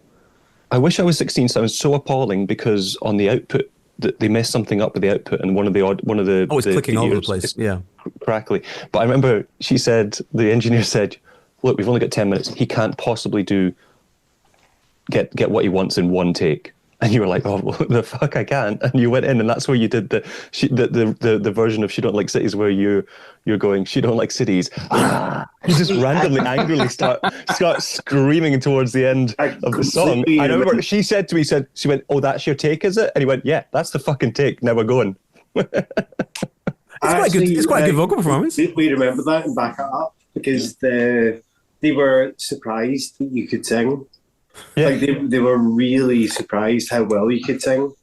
I wish I was 16. So I was so appalling because on the output, they messed something up with the output, and one of the it's clicking all over the place. Yeah, crackly. But I remember the engineer said, "Look, we've only got 10 minutes. He can't possibly get what he wants in one take." And you were like, "Oh, well, the fuck, I can't." And you went in, and that's where you did the version of She Don't Like Cities, where you're going, "She Don't Like Cities." You just randomly, angrily start screaming towards the end of the song. I remember she said to me, she went, "Oh, that's your take, is it?" And he went, "Yeah, that's the fucking take. Now we're going." It's quite a good vocal performance. We remember that and back it up because they were surprised that you could sing. Yeah. Like they were really surprised how well you could sing.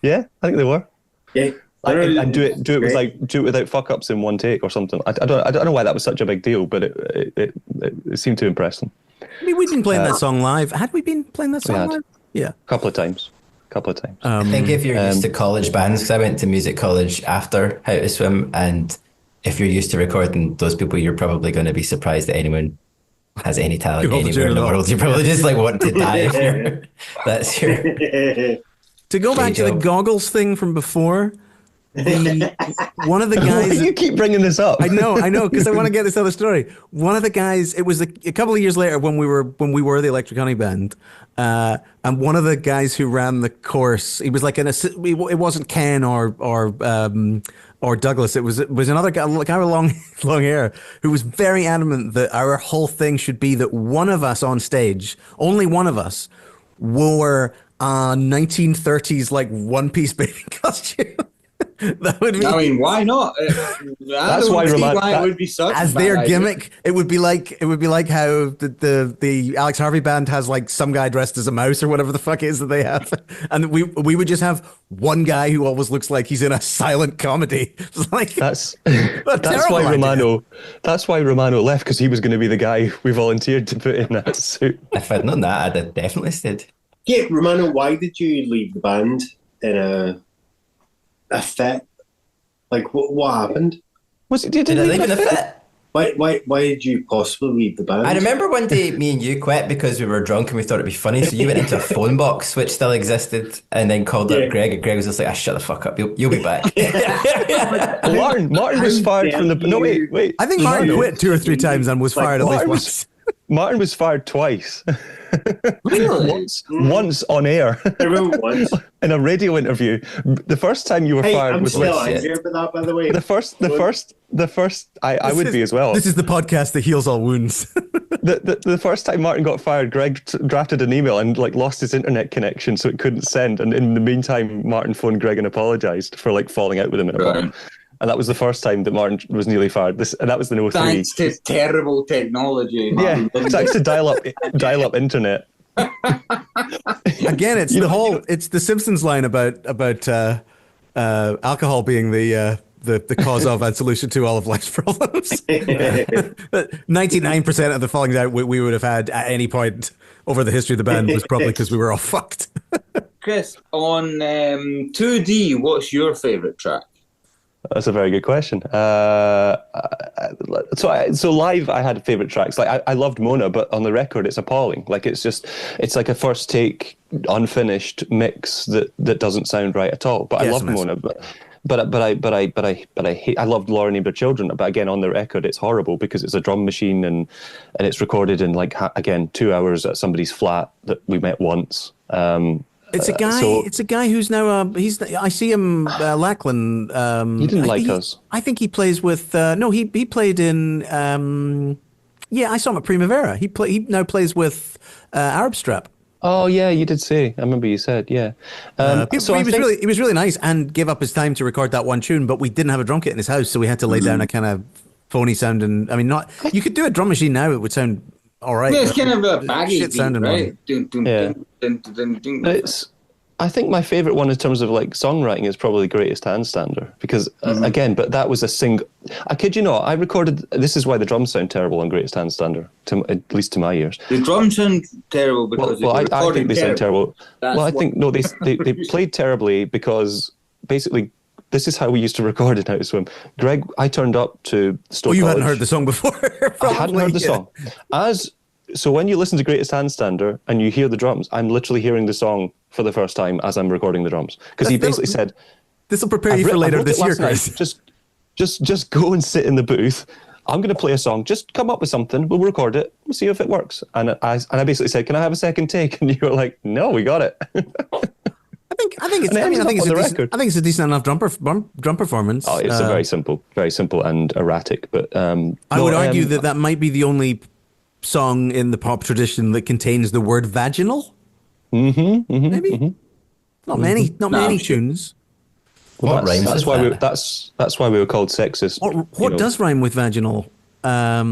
Yeah, I think they were. Yeah. And do it without fuck ups in one take or something. I don't know why that was such a big deal, but it seemed to impress them. I mean, we'd been playing that song live. Had we been playing that song live? Yeah, a couple of times. I think if you're used to college bands, because I went to music college after How to Swim, and if you're used to recording those people, you're probably going to be surprised that anyone has any talent anywhere in the world. You're probably just like want to die if that's your. To go back to the goggles thing from before, one of the guys. You keep bringing this up. I know, because I want to get this other story. One of the guys. It was a couple of years later when we were the Electric Honey Band, and one of the guys who ran the course. He was like it wasn't Ken or Douglas. It was another guy with long hair, who was very adamant that our whole thing should be that one of us on stage, only one of us, wore a 1930s like one-piece bathing costume. That would be. I mean, why not? That's why it would be such as their gimmick. It would be like how the Alex Harvey band has like some guy dressed as a mouse or whatever the fuck it is that they have, and we would just have one guy who always looks like he's in a silent comedy. It's like that's why Romano. That's why Romano left, because he was going to be the guy we volunteered to put in that suit. If I'd known that, I'd have definitely stayed. Yeah, Romano, why did you leave the band in a fit? Like, what happened? Did I leave in a fit? Why did you possibly leave the band? I remember one day me and you quit because we were drunk and we thought it'd be funny. So you went into a phone box which still existed and then called up Greg, and Greg was just like, shut the fuck up, you'll be back. Martin was fired from the. No, wait. I think Martin quit 2 or 3 times and was fired at least once. Martin was fired twice. Once on air. Once. In a radio interview. The first time you were fired was still angry about that, by the way. The first I would be as well. This is the podcast that heals all wounds. The first time Martin got fired, Greg drafted an email and like lost his internet connection, so it couldn't send. And in the meantime, Martin phoned Greg and apologised for like falling out with him in a bar. And that was the first time that Martin was nearly fired. And that was in 03. Thanks to terrible technology. Yeah, thanks to dial-up internet. Again, it's the Simpsons line about alcohol being the cause of and solution to all of life's problems. 99% of the fallings out we would have had at any point over the history of the band was probably because we were all fucked. Chris, on 2D, what's your favourite track? That's a very good question. So live, I had favorite tracks. Like I loved Mona, but on the record, it's appalling. Like it's like a first take, unfinished mix that doesn't sound right at all. But I love Mona. But I hate. I loved Laura Named Her Children. But again, on the record, it's horrible because it's a drum machine and it's recorded in like again 2 hours at somebody's flat that we met once. It's a guy. It's a guy who's now. I see him. Lachlan. He didn't like us. I think he plays with. No, he played in. Yeah, I saw him at Primavera. He now plays with Arab Strap. Oh yeah, you did say. I remember you said, yeah. He was really nice and gave up his time to record that one tune, but we didn't have a drum kit in his house, so we had to lay down a kind of phony sound. And I mean, not you could do a drum machine now; it would sound all right. Yeah, it's kind of a baggy shit beat, sounding right? I think my favourite one in terms of like songwriting is probably Greatest Handstander because again, but that was a single. I kid you not, I recorded. This is why the drums sound terrible on Greatest Handstander, at least to my ears. The drums sound terrible because I think they sound terrible. I think no, they played terribly because basically. This is how we used to record it How to Swim. Greg, I turned up to Stoke you College. hadn't heard the song before. I hadn't heard the song. So when you listen to Greatest Handstander and you hear the drums, I'm literally hearing the song for the first time as I'm recording the drums. Because he basically said... This will prepare you for later this year, Chris. Just go and sit in the booth. I'm going to play a song. Just come up with something. We'll record it. We'll see if it works. And I basically said, can I have a second take? And you were like, no, we got it. I think it's a decent enough drum performance. Oh, it's very simple and erratic. But I would argue that might be the only song in the pop tradition that contains the word vaginal. Maybe not many tunes. Well, that's why we were called sexist. What does rhyme with vaginal? I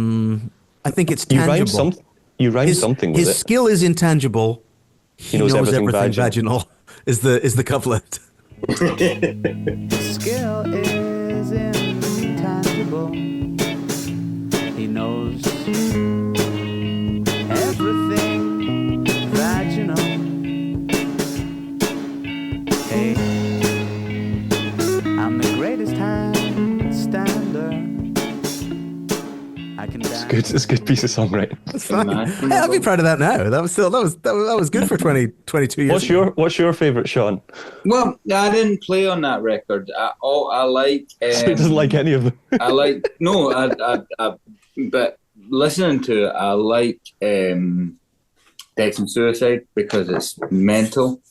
think it's tangible. You rhyme something with it. His skill is intangible. He knows everything vaginal. Is the couplet. Skill is intangible. He knows everything vaginal. Hey, I'm the greatest handstander. I can dance. It's a good piece of songwriting. That's fine. Hey, I'll be proud of that now. That was good for 22 years. What's your favourite, Sean? Well, I didn't play on that record. I like. So he doesn't like any of them. I like but listening to it, I like Death and Suicide because it's mental.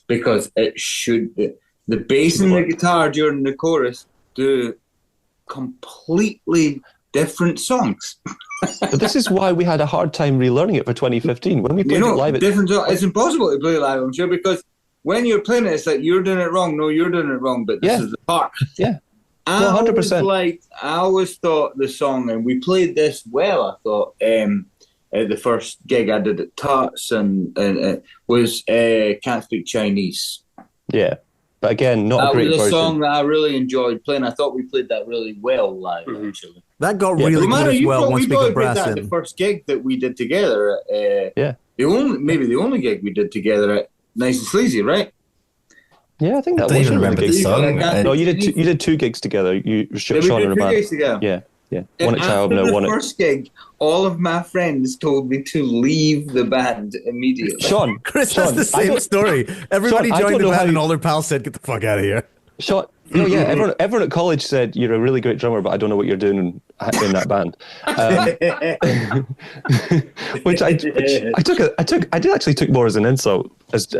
Because the bass and the guitar during the chorus do completely different songs. But this is why we had a hard time relearning it for 2015 when we played it live. It's impossible to play live, I'm sure, because when you're playing it, it's like you're doing it wrong. No, you're doing it wrong, but this is the part. Yeah, 100%. I always thought the song, and we played this well. I thought the first gig I did at Tuts and was Can't Speak Chinese. Yeah. But again, not a great version. That was a song that I really enjoyed playing. I thought we played that really well live, actually. That got really good as well once we got brass in. The first gig that we did together, the only gig we did together at Nice and Sleazy, right? Yeah, I think that was a really big song. No, you did two gigs together. You Sean and a band. Gigs together. Yeah. One at Child, one at... first gig, all of my friends told me to leave the band immediately. Sean, that's the same story. Everybody joined the band and all their pals said, "Get the fuck out of here." Sean, everyone at college said you're a really great drummer, but I don't know what you're doing in that band. I did actually took more as an insult,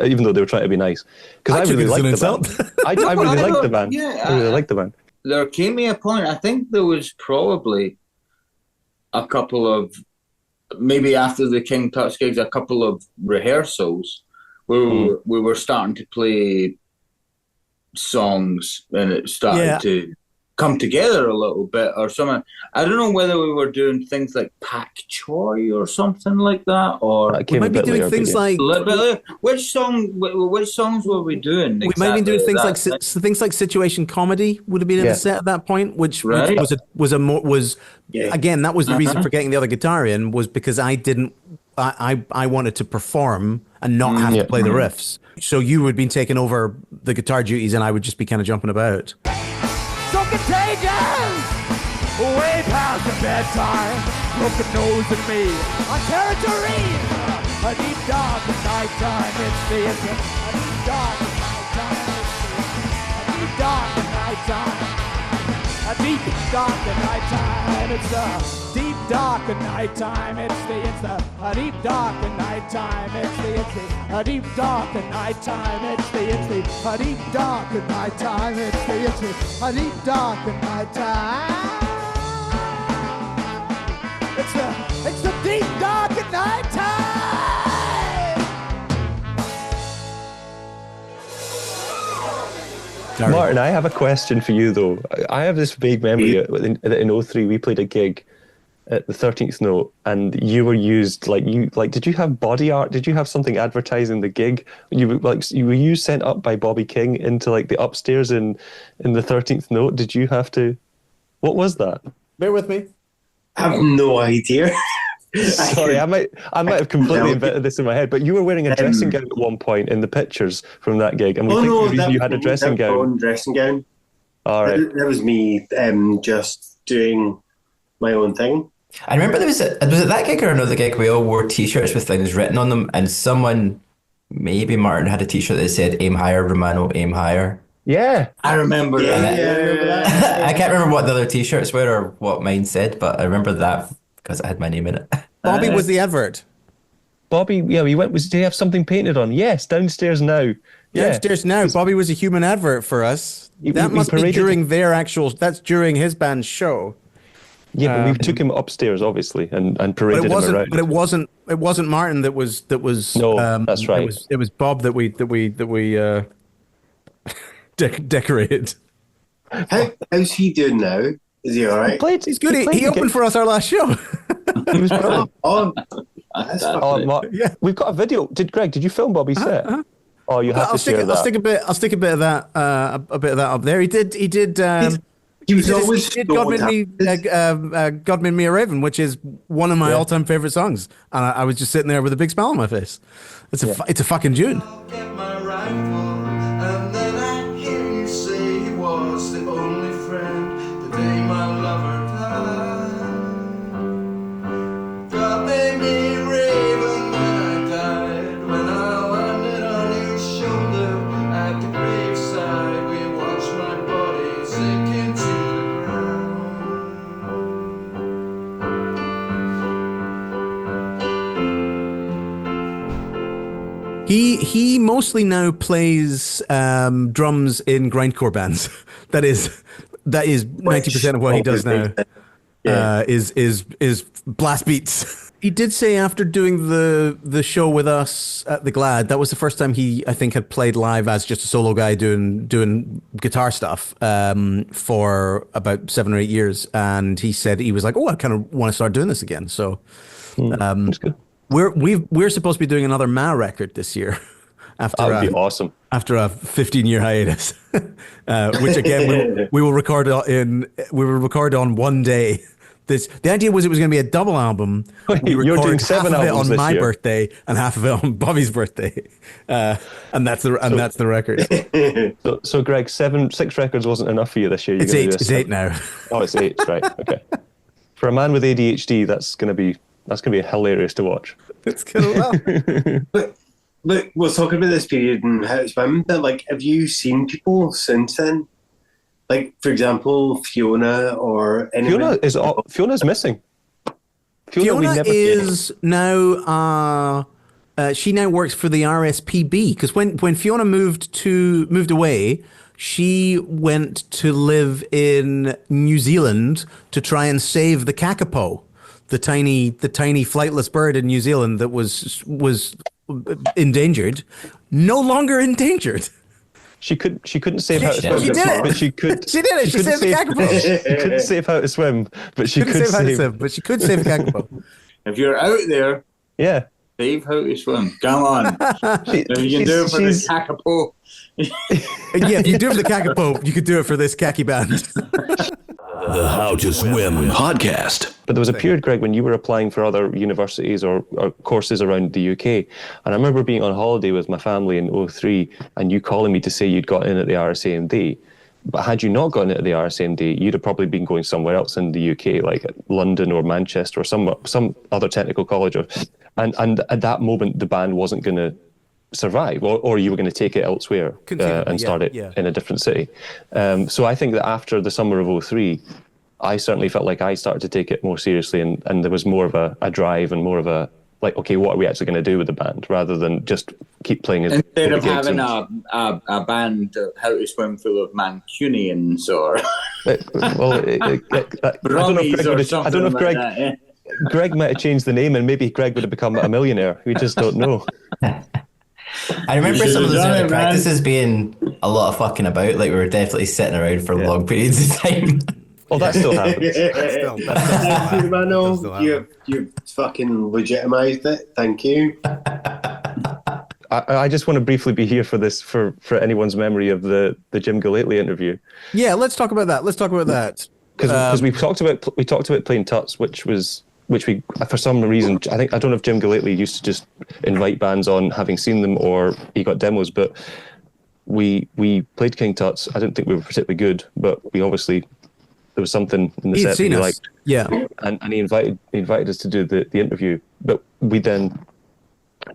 even though they were trying to be nice, because I really liked the band. I really liked the band. Yeah, I really liked the band. There came a point, I think there was probably a couple of, maybe after the King Tut's gigs, a couple of rehearsals where we were starting to play songs and it started to come together a little bit or something. I don't know whether we were doing things like Pak Choi or something like that, or we might be doing things like which songs were we doing? We might be doing things like Situation Comedy would have been in the set at that point, which was again, that was the reason for getting the other guitar in, was because I wanted to perform and not have to play the riffs. So you would be taking over the guitar duties and I would just be kind of jumping about. So contagious, way past the bedtime, broken nose and me, on territory, a deep dark at nighttime, it's the instant, a deep dark at nighttime, a deep dark at nighttime, a deep dark at nighttime, it's the deep dark at nighttime, it's the instant, a deep dark at nighttime, it's the instant, a deep dark at nighttime, it's the instant, a deep dark at nighttime, it's the instant, a deep dark at nighttime. It's Martin, I have a question for you though. I have this vague memory that in 03 we played a gig at the 13th note, and you were used did you have body art? Did you have something advertising the gig? Were you sent up by Bobby King into like the upstairs in the 13th note? Did you have to? What was that? Bear with me. I have no idea. Sorry, I might have completely invented this in my head, but you were wearing a dressing gown at one point in the pictures from that gig, and we think the reason you had a dressing gown. Dressing gown. All right, that was me just doing my own thing. I remember was it that gig or another gig? We all wore T-shirts with things written on them, and someone, maybe Martin, had a T-shirt that said "Aim higher, Romano, aim higher." Yeah, I remember that. I remember that. I can't remember what the other T-shirts were or what mine said, but I remember that because it had my name in it. Bobby was the advert. Bobby, yeah, did he have something painted on? Yes, downstairs now. Yeah. Downstairs now. Bobby was a human advert for us. That must be during that's during his band's show. Yeah, but we took him upstairs, obviously, and paraded him around. But it wasn't Martin that was. No, that's right. It was Bob that we decorated. How's he doing now? Is he all right? He's good. He opened for us our last show. He was brilliant. Yeah. We've got a video. Did you film Bobby's set? Oh, you have to share that. I'll stick a bit of that. A bit of that up there. He did. He was always God Made Me a Raven, which is one of my all-time favorite songs, and I was just sitting there with a big smile on my face. It's a fucking tune. He mostly now plays drums in grindcore bands. That is 90% of what he does now. Is blast beats. He did say after doing the show with us at the Glad, that was the first time he, I think, had played live as just a solo guy doing guitar stuff for about 7 or 8 years. And he said he was like, I kind of want to start doing this again. So that's good. We're supposed to be doing another Ma record this year. That would be awesome. After a 15-year hiatus, which again we will record on one day. The idea was it was going to be a double album. You're doing 7 half of albums it on my year. birthday and half of it on Bobby's birthday, and that's the record. So Greg, 6 records wasn't enough for you this year. It's 8. It's 8 now. Oh, it's 8. Right. Okay. For a man with ADHD, that's gonna be hilarious to watch. It's good. But we're talking about this period and how it's been. But have you seen people since then? Like, for example, Fiona or anyone? Fiona's missing. Fiona is now. She now works for the RSPB because when Fiona moved away, she went to live in New Zealand to try and save the kakapo, the tiny flightless bird in New Zealand that was endangered, no longer endangered. She couldn't save how to swim. She did it. But she could. She did it. She saved the kakapo. She couldn't save how to swim, but she could save. But she could save the kakapo. If you're out there, save how to swim. Come on. If you can do it for the kakapo. If you do it for the kakapo, you could do it for this khaki band. The How to Swim podcast. But there was a period, Greg, when you were applying for other universities or courses around the UK. And I remember being on holiday with my family in 03 and you calling me to say you'd got in at the RSAMD. But had you not gotten in at the RSAMD, you'd have probably been going somewhere else in the UK, like London or Manchester or some other technical college. And at that moment, the band wasn't going to survive, or you were going to take it elsewhere and start it in a different city. So I think that after the summer of 03, I certainly felt like I started to take it more seriously, and there was more of a drive and more of a like, okay, what are we actually going to do with the band, rather than just keep playing as instead of having a band How to Swim full of Mancunians or Brummies or something. I don't know if Greg. Like that, Greg might have changed the name, and maybe Greg would have become a millionaire. We just don't know. I remember some of those early practices being a lot of fucking about. Like we were definitely sitting around for long periods of time. Well, that still happens. Thank you, Romano. You've fucking legitimised it. Thank you. I just want to briefly be here for this for anyone's memory of the Jim Gallately interview. Yeah, let's talk about that. Because we talked about playing tuts, which we for some reason I don't know if Jim Gallately used to just invite bands on having seen them or he got demos, but we played King Tuts. I didn't think we were particularly good, but we obviously there was something in the set that he liked. Yeah, and he invited us to do the interview, but we then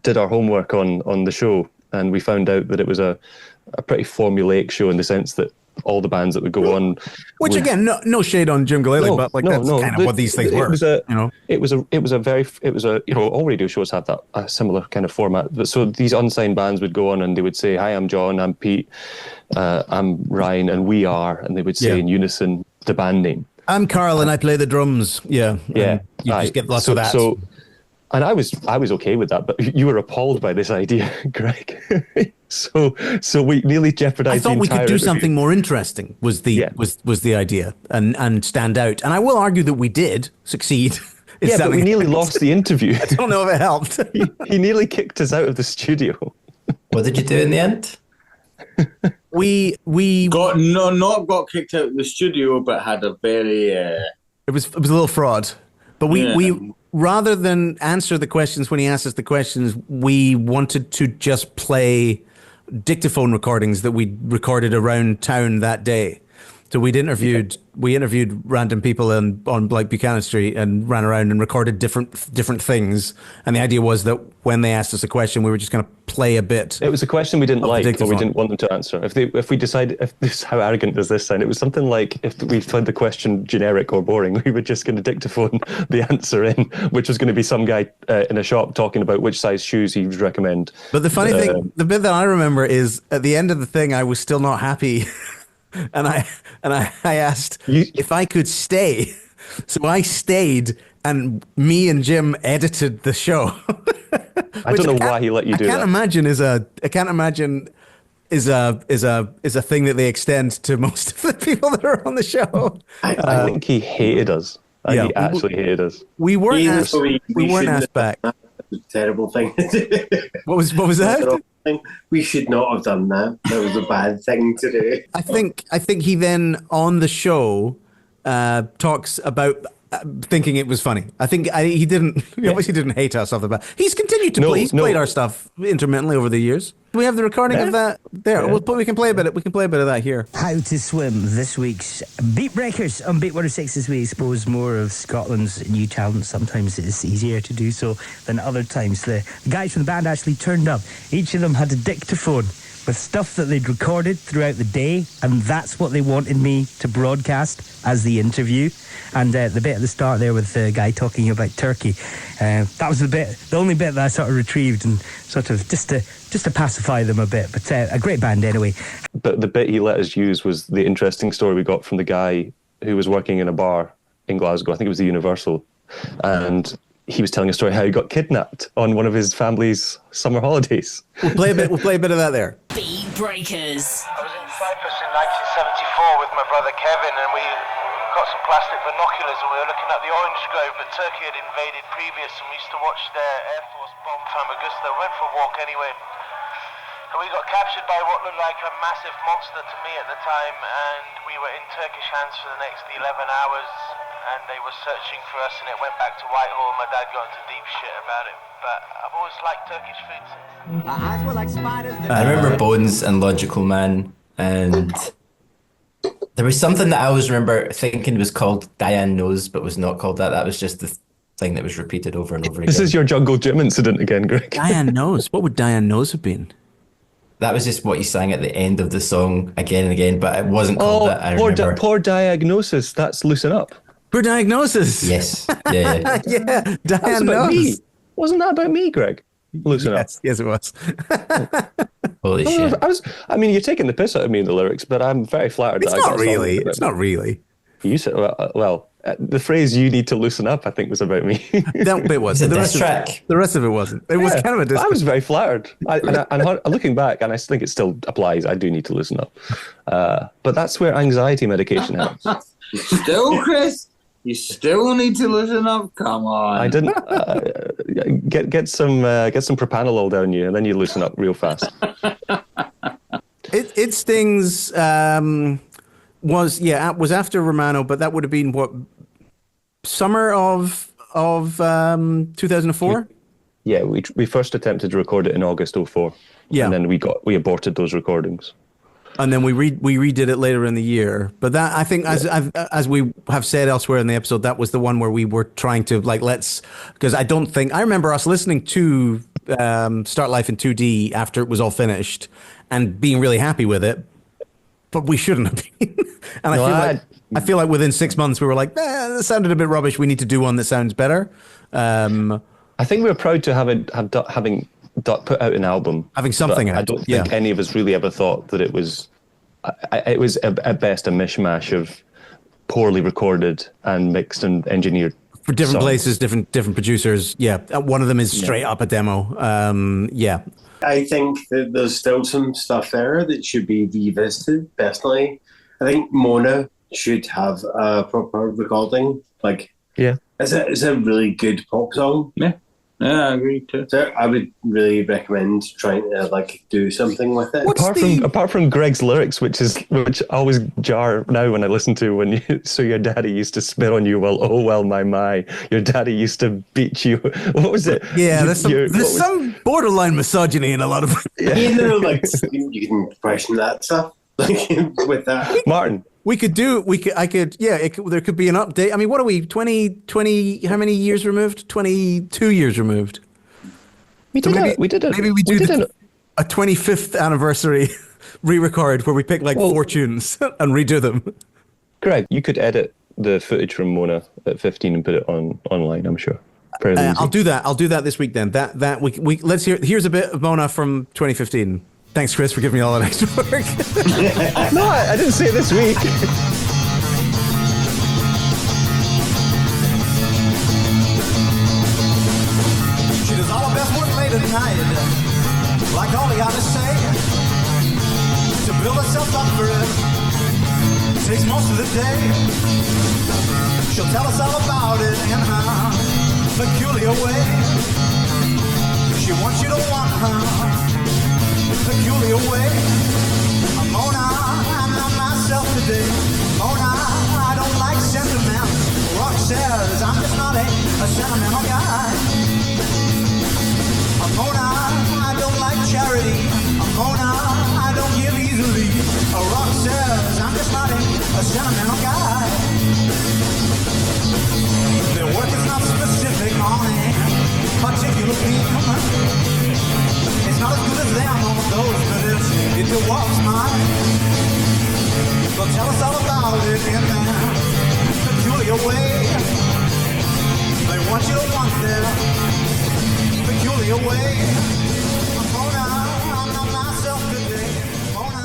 did our homework on the show, and we found out that it was a pretty formulaic show in the sense that all the bands that would go on, which again, no shade on Jim Gallately, but like that's kind of what these things were. It was all radio shows have that a similar kind of format. But so these unsigned bands would go on and they would say, "Hi, I'm John, I'm Pete, I'm Ryan, and we are," and they would say in unison the band name. I'm Carl and I play the drums. Yeah. You just get lots of that. And I was okay with that, but you were appalled by this idea, Greg. so we nearly jeopardized. I thought we could do something more interesting. Was the idea and stand out? And I will argue that we did succeed. But we nearly lost the interview. I don't know if it helped. he nearly kicked us out of the studio. What did you do in the end? We not got kicked out of the studio, but had a very. It was a little fraud, but we rather than answer the questions when he asked us the questions, we wanted to just play dictaphone recordings that we recorded around town that day. So we interviewed random people on like Buchanan Street and ran around and recorded different things. And the idea was that when they asked us a question, we were just going to play a bit. It was a question we didn't like, or we didn't want them to answer. If we decided, how arrogant does this sound? It was something like if we found the question generic or boring, we were just going to dictaphone the answer in, which was going to be some guy in a shop talking about which size shoes he would recommend. But the funny thing, the bit that I remember is at the end of the thing, I was still not happy. And I asked if I could stay. So I stayed, and me and Jim edited the show. I don't know why he let you do that. I can't imagine is a thing that they extend to most of the people that are on the show. I think he hated us. He actually hated us. We weren't asked back. That was a terrible thing. What was that? We should not have done that. That was a bad thing to do. I think he then on the show talks about thinking it was funny. I think he obviously didn't hate us off the bat. He's continued to play. He's played our stuff intermittently over the years. Do we have the recording of that there? Yeah. We can play a bit of that here. How to Swim, this week's Beat Breakers on Beat 106, as we expose more of Scotland's new talent. Sometimes it's easier to do so than other times. The guys from the band actually turned up. Each of them had a dictaphone with stuff that they'd recorded throughout the day, and that's what they wanted me to broadcast as the interview. And the bit at the start there with the guy talking about Turkey, that was the only bit that I sort of retrieved and sort of just to pacify them a bit. But a great band anyway. But the bit he let us use was the interesting story we got from the guy who was working in a bar in Glasgow. I think it was the Universal, and he was telling a story how he got kidnapped on one of his family's summer holidays. We'll play a bit of that there. Beat Breakers. I was in Cyprus in 1974 with my brother Kevin, and we got some plastic binoculars and we were looking at the orange grove that Turkey had invaded previous, and we used to watch their Air Force bomb Famagusta. We went for a walk anyway, and we got captured by what looked like a massive monster to me at the time, and we were in Turkish hands for the next 11 hours, and they were searching for us, and it went back to Whitehall. My dad got into deep shit about it, but I've always liked Turkish food since. I remember Bones and Logical Man, and there was something that I always remember thinking was called Diane Knows, but was not called that. That was just the thing that was repeated over and over again. This is your Jungle Gym incident again, Greg. Diane Knows. What would Diane Knows have been? That was just what you sang at the end of the song again and again, but it wasn't called that. I remember. Poor Diagnosis. That's Loosen Up. Poor Diagnosis. Yes. Yeah. Yeah. Diane Knows. Me. Wasn't that about me, Greg? Loosen Up. Yes, it was. Holy shit. I mean, you're taking the piss out of me in the lyrics, but I'm very flattered. It's not really. It's not really. You said, well, The phrase "you need to loosen up," I think, was about me. That bit was. The rest of it wasn't. It was kind of a diss. I was very flattered. And looking back, and I think it still applies. I do need to loosen up, but that's where anxiety medication helps. Still, Chris, you still need to loosen up. Come on. I didn't get some propanolol down you, and then you loosen up real fast. It Stings was after Romano, but that would have been what, summer of 2004. Yeah, we first attempted to record it in August 2004. Yeah, and then we aborted those recordings. And then we redid it later in the year. But that, I think, as we have said elsewhere in the episode, that was the one where we were trying to because I remember us listening to Start Life in 2D after it was all finished and being really happy with it, but we shouldn't have been. And I feel like within 6 months we were like, that sounded a bit rubbish. We need to do one that sounds better. I think we were proud to having put out an album, having something out. I don't think any of us really ever thought that it was. It was at best a mishmash of poorly recorded and mixed and engineered for different songs. places, different producers. Yeah, one of them is straight up a demo. I think that there's still some stuff there that should be revisited. Personally, I think Mona should have a proper recording. It's a really good pop song. Yeah, I agree too. So I would really recommend trying to do something with it. Apart from Greg's lyrics, which always jar now when I listen to so your daddy used to spit on you my, your daddy used to beat you. What was it? Yeah, there's some borderline misogyny in a lot of. Yeah. You can question that stuff with that. Martin. There could be an update. I mean, what are we, 20, how many years removed? 22 years removed. We did a 25th anniversary re-record where we pick 4 tunes and redo them. Greg, you could edit the footage from Mona at 15 and put it online, I'm sure. I'll do that this week then. Let's here's a bit of Mona from 2015. Thanks, Chris, for giving me all that extra work. No, I didn't say it this week. She does all her best work late at night, like all the artists say, to build herself up for it. Takes most of the day. She'll tell us all about it in her peculiar way. She wants you to want her peculiar way. Mona, I'm not myself today. Mona, I don't like sentiment. Rock says I'm just not a sentimental guy. Mona, I don't like charity. Mona, I don't give easily. Rock says I'm just not a sentimental guy. Their work is not specific on a particular theme. It's not as good as them on those, but it's a walks mine. They'll tell us all about it in their peculiar way. They want you to want their peculiar way. Mona, I'm not myself today. Mona,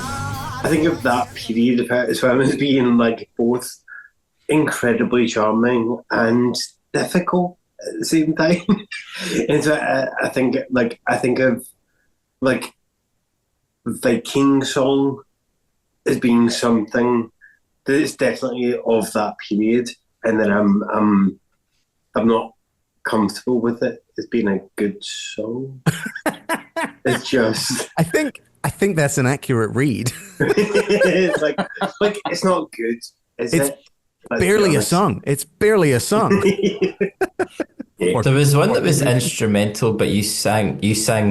I think of that period of it as well as being both incredibly charming and difficult at the same time. And so I think of Viking song as being something that is definitely of that period, and then I'm not comfortable with it as being a good song. It's just I think that's an accurate read. It's it's not good. It's barely a song. It's barely a song. There was one that was instrumental, but you sang,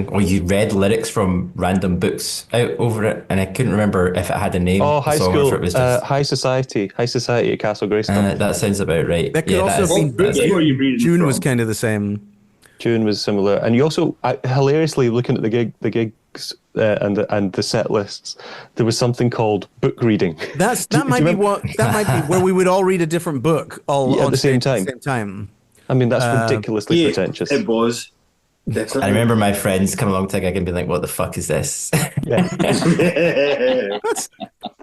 or you read lyrics from random books out over it, and I couldn't remember if it had a name. Oh, High School, it was just, High Society at Castle Greystone. That sounds about right. That could also have been June was kind of the same. June was similar, and you also hilariously looking at the gigs and the set lists, there was something called book reading. That might be where we would all read a different book at the same time. I mean, that's ridiculously pretentious. It was. Definitely. I remember my friends come along to a gig and be like, "What the fuck is this?" That's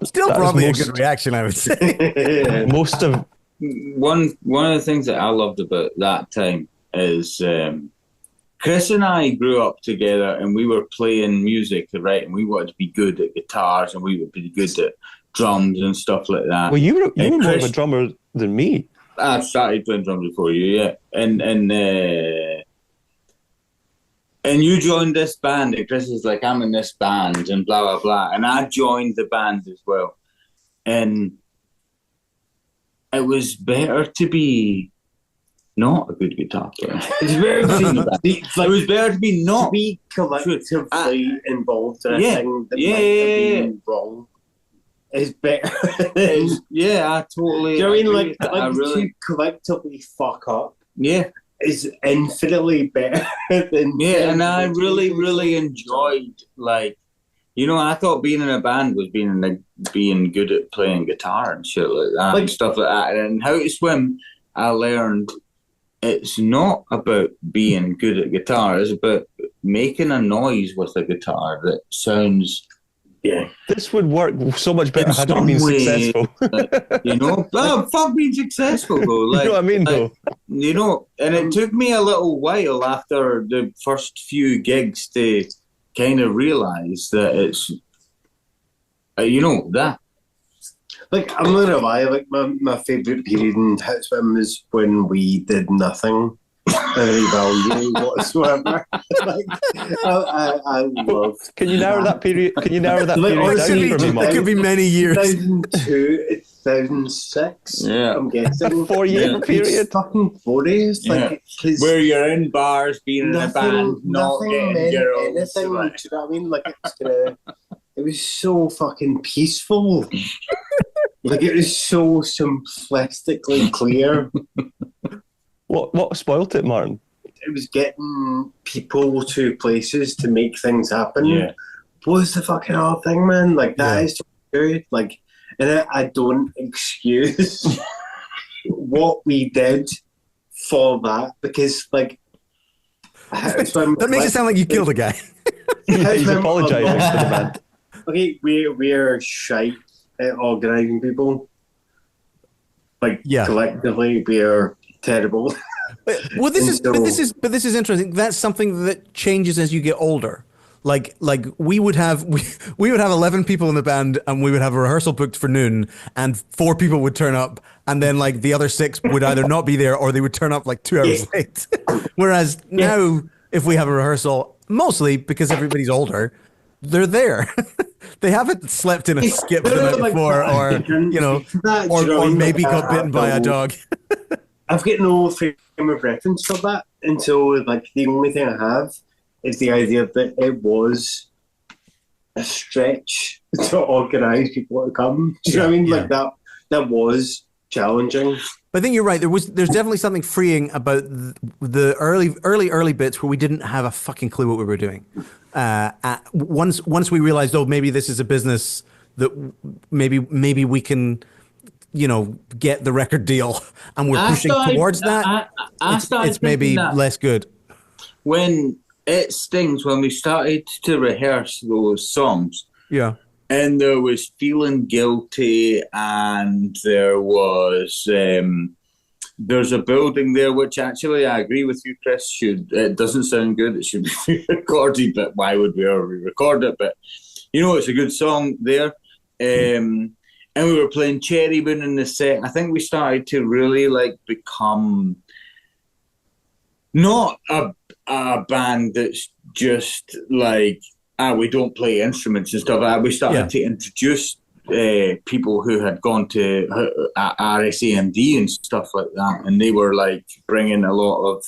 still probably a good reaction, I would say. Most of one of the things that I loved about that time is Chris and I grew up together, and we were playing music, right? And we wanted to be good at guitars, and we would be good at drums and stuff like that. Well, you were more of a drummer than me. I started playing drums before you, yeah. And you joined this band, and Chris is like, I'm in this band, and blah, blah, blah. And I joined the band as well. And it was better to be not a good guitar player. It was better to be not. To be collectively involved in a thing that might have been wrong is better. I totally. Do you know what I mean? agree. Like I really, to collectively fuck up. Yeah. Is infinitely better than and I really enjoyed, like, you know, I thought being in a band was being good at playing guitar and shit like that, and stuff like that. And How to Swim, I learned it's not about being good at guitar; it's about making a noise with a guitar that sounds. Yeah, this would work so much better had I been successful. You know, fuck being successful, though. Like, you know what I mean, though? You know, and it took me a little while after the first few gigs to kind of realise that it's, you know, that. Like, I'm not gonna lie, like, my favourite period in How to Swim is when we did nothing. Any value whatsoever. Like, I love. Can you narrow that period? Can you narrow that period honestly, down for me, Mark? It could be many years. 2002, 2006. Yeah, I'm guessing. 4 year period. It's fucking 40s. Like, where you're in bars, being in a band, not getting girls. Anything. Right. Do you know what I mean? Like, it was so fucking peaceful. Like, it was so simplistically clear. What spoilt it, Martin? It was getting people to places to make things happen. Yeah. Was the fucking hard thing, man. Like, that is good. Like, and I don't excuse what we did for that, because, like, that makes it sound like you killed a guy. He's apologising to the band. Okay, we're shite at organising people. Like, collectively, we're terrible. Well, this is interesting. That's something that changes as you get older. Like we would have 11 people in the band, and we would have a rehearsal booked for noon, and 4 people would turn up, and then like the other 6 would either not be there or they would turn up like 2 hours late. Whereas now, if we have a rehearsal, mostly because everybody's older, they're there. They haven't slept in a skip the night before, or you know, or maybe got bitten by a dog. I've got no frame of reference for that until, like, the only thing I have is the idea that it was a stretch to organise people to come. Do you know what I mean? Like, that was challenging. I think you're right. There's definitely something freeing about the early bits where we didn't have a fucking clue what we were doing. Once we realized, oh, maybe this is a business that maybe we can, you know, get the record deal, and we're pushing towards that. It's maybe less good. When It Stings, when we started to rehearse those songs, and there was feeling guilty, and there was there's a building there which actually I agree with you, Chris. It doesn't sound good. It should be recorded, but why would we ever record it? But you know, it's a good song there. And we were playing Cherry Moon in the set. I think we started to really like become not a band that's just like, we don't play instruments and stuff. We started to introduce people who had gone to RSAMD and stuff like that, and they were like bringing a lot of.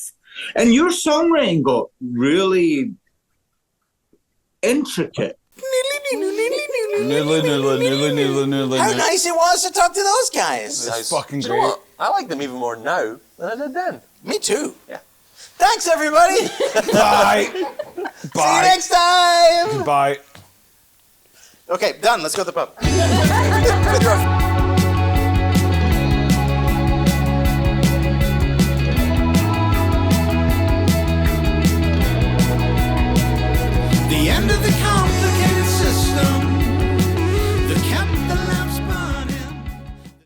And your songwriting got really intricate. How nice it was to talk to those guys. That's fucking great. What? I like them even more now than I did then. Me too. Yeah. Thanks, everybody. Bye. See you next time. Bye. Okay, done. Let's go to the pub.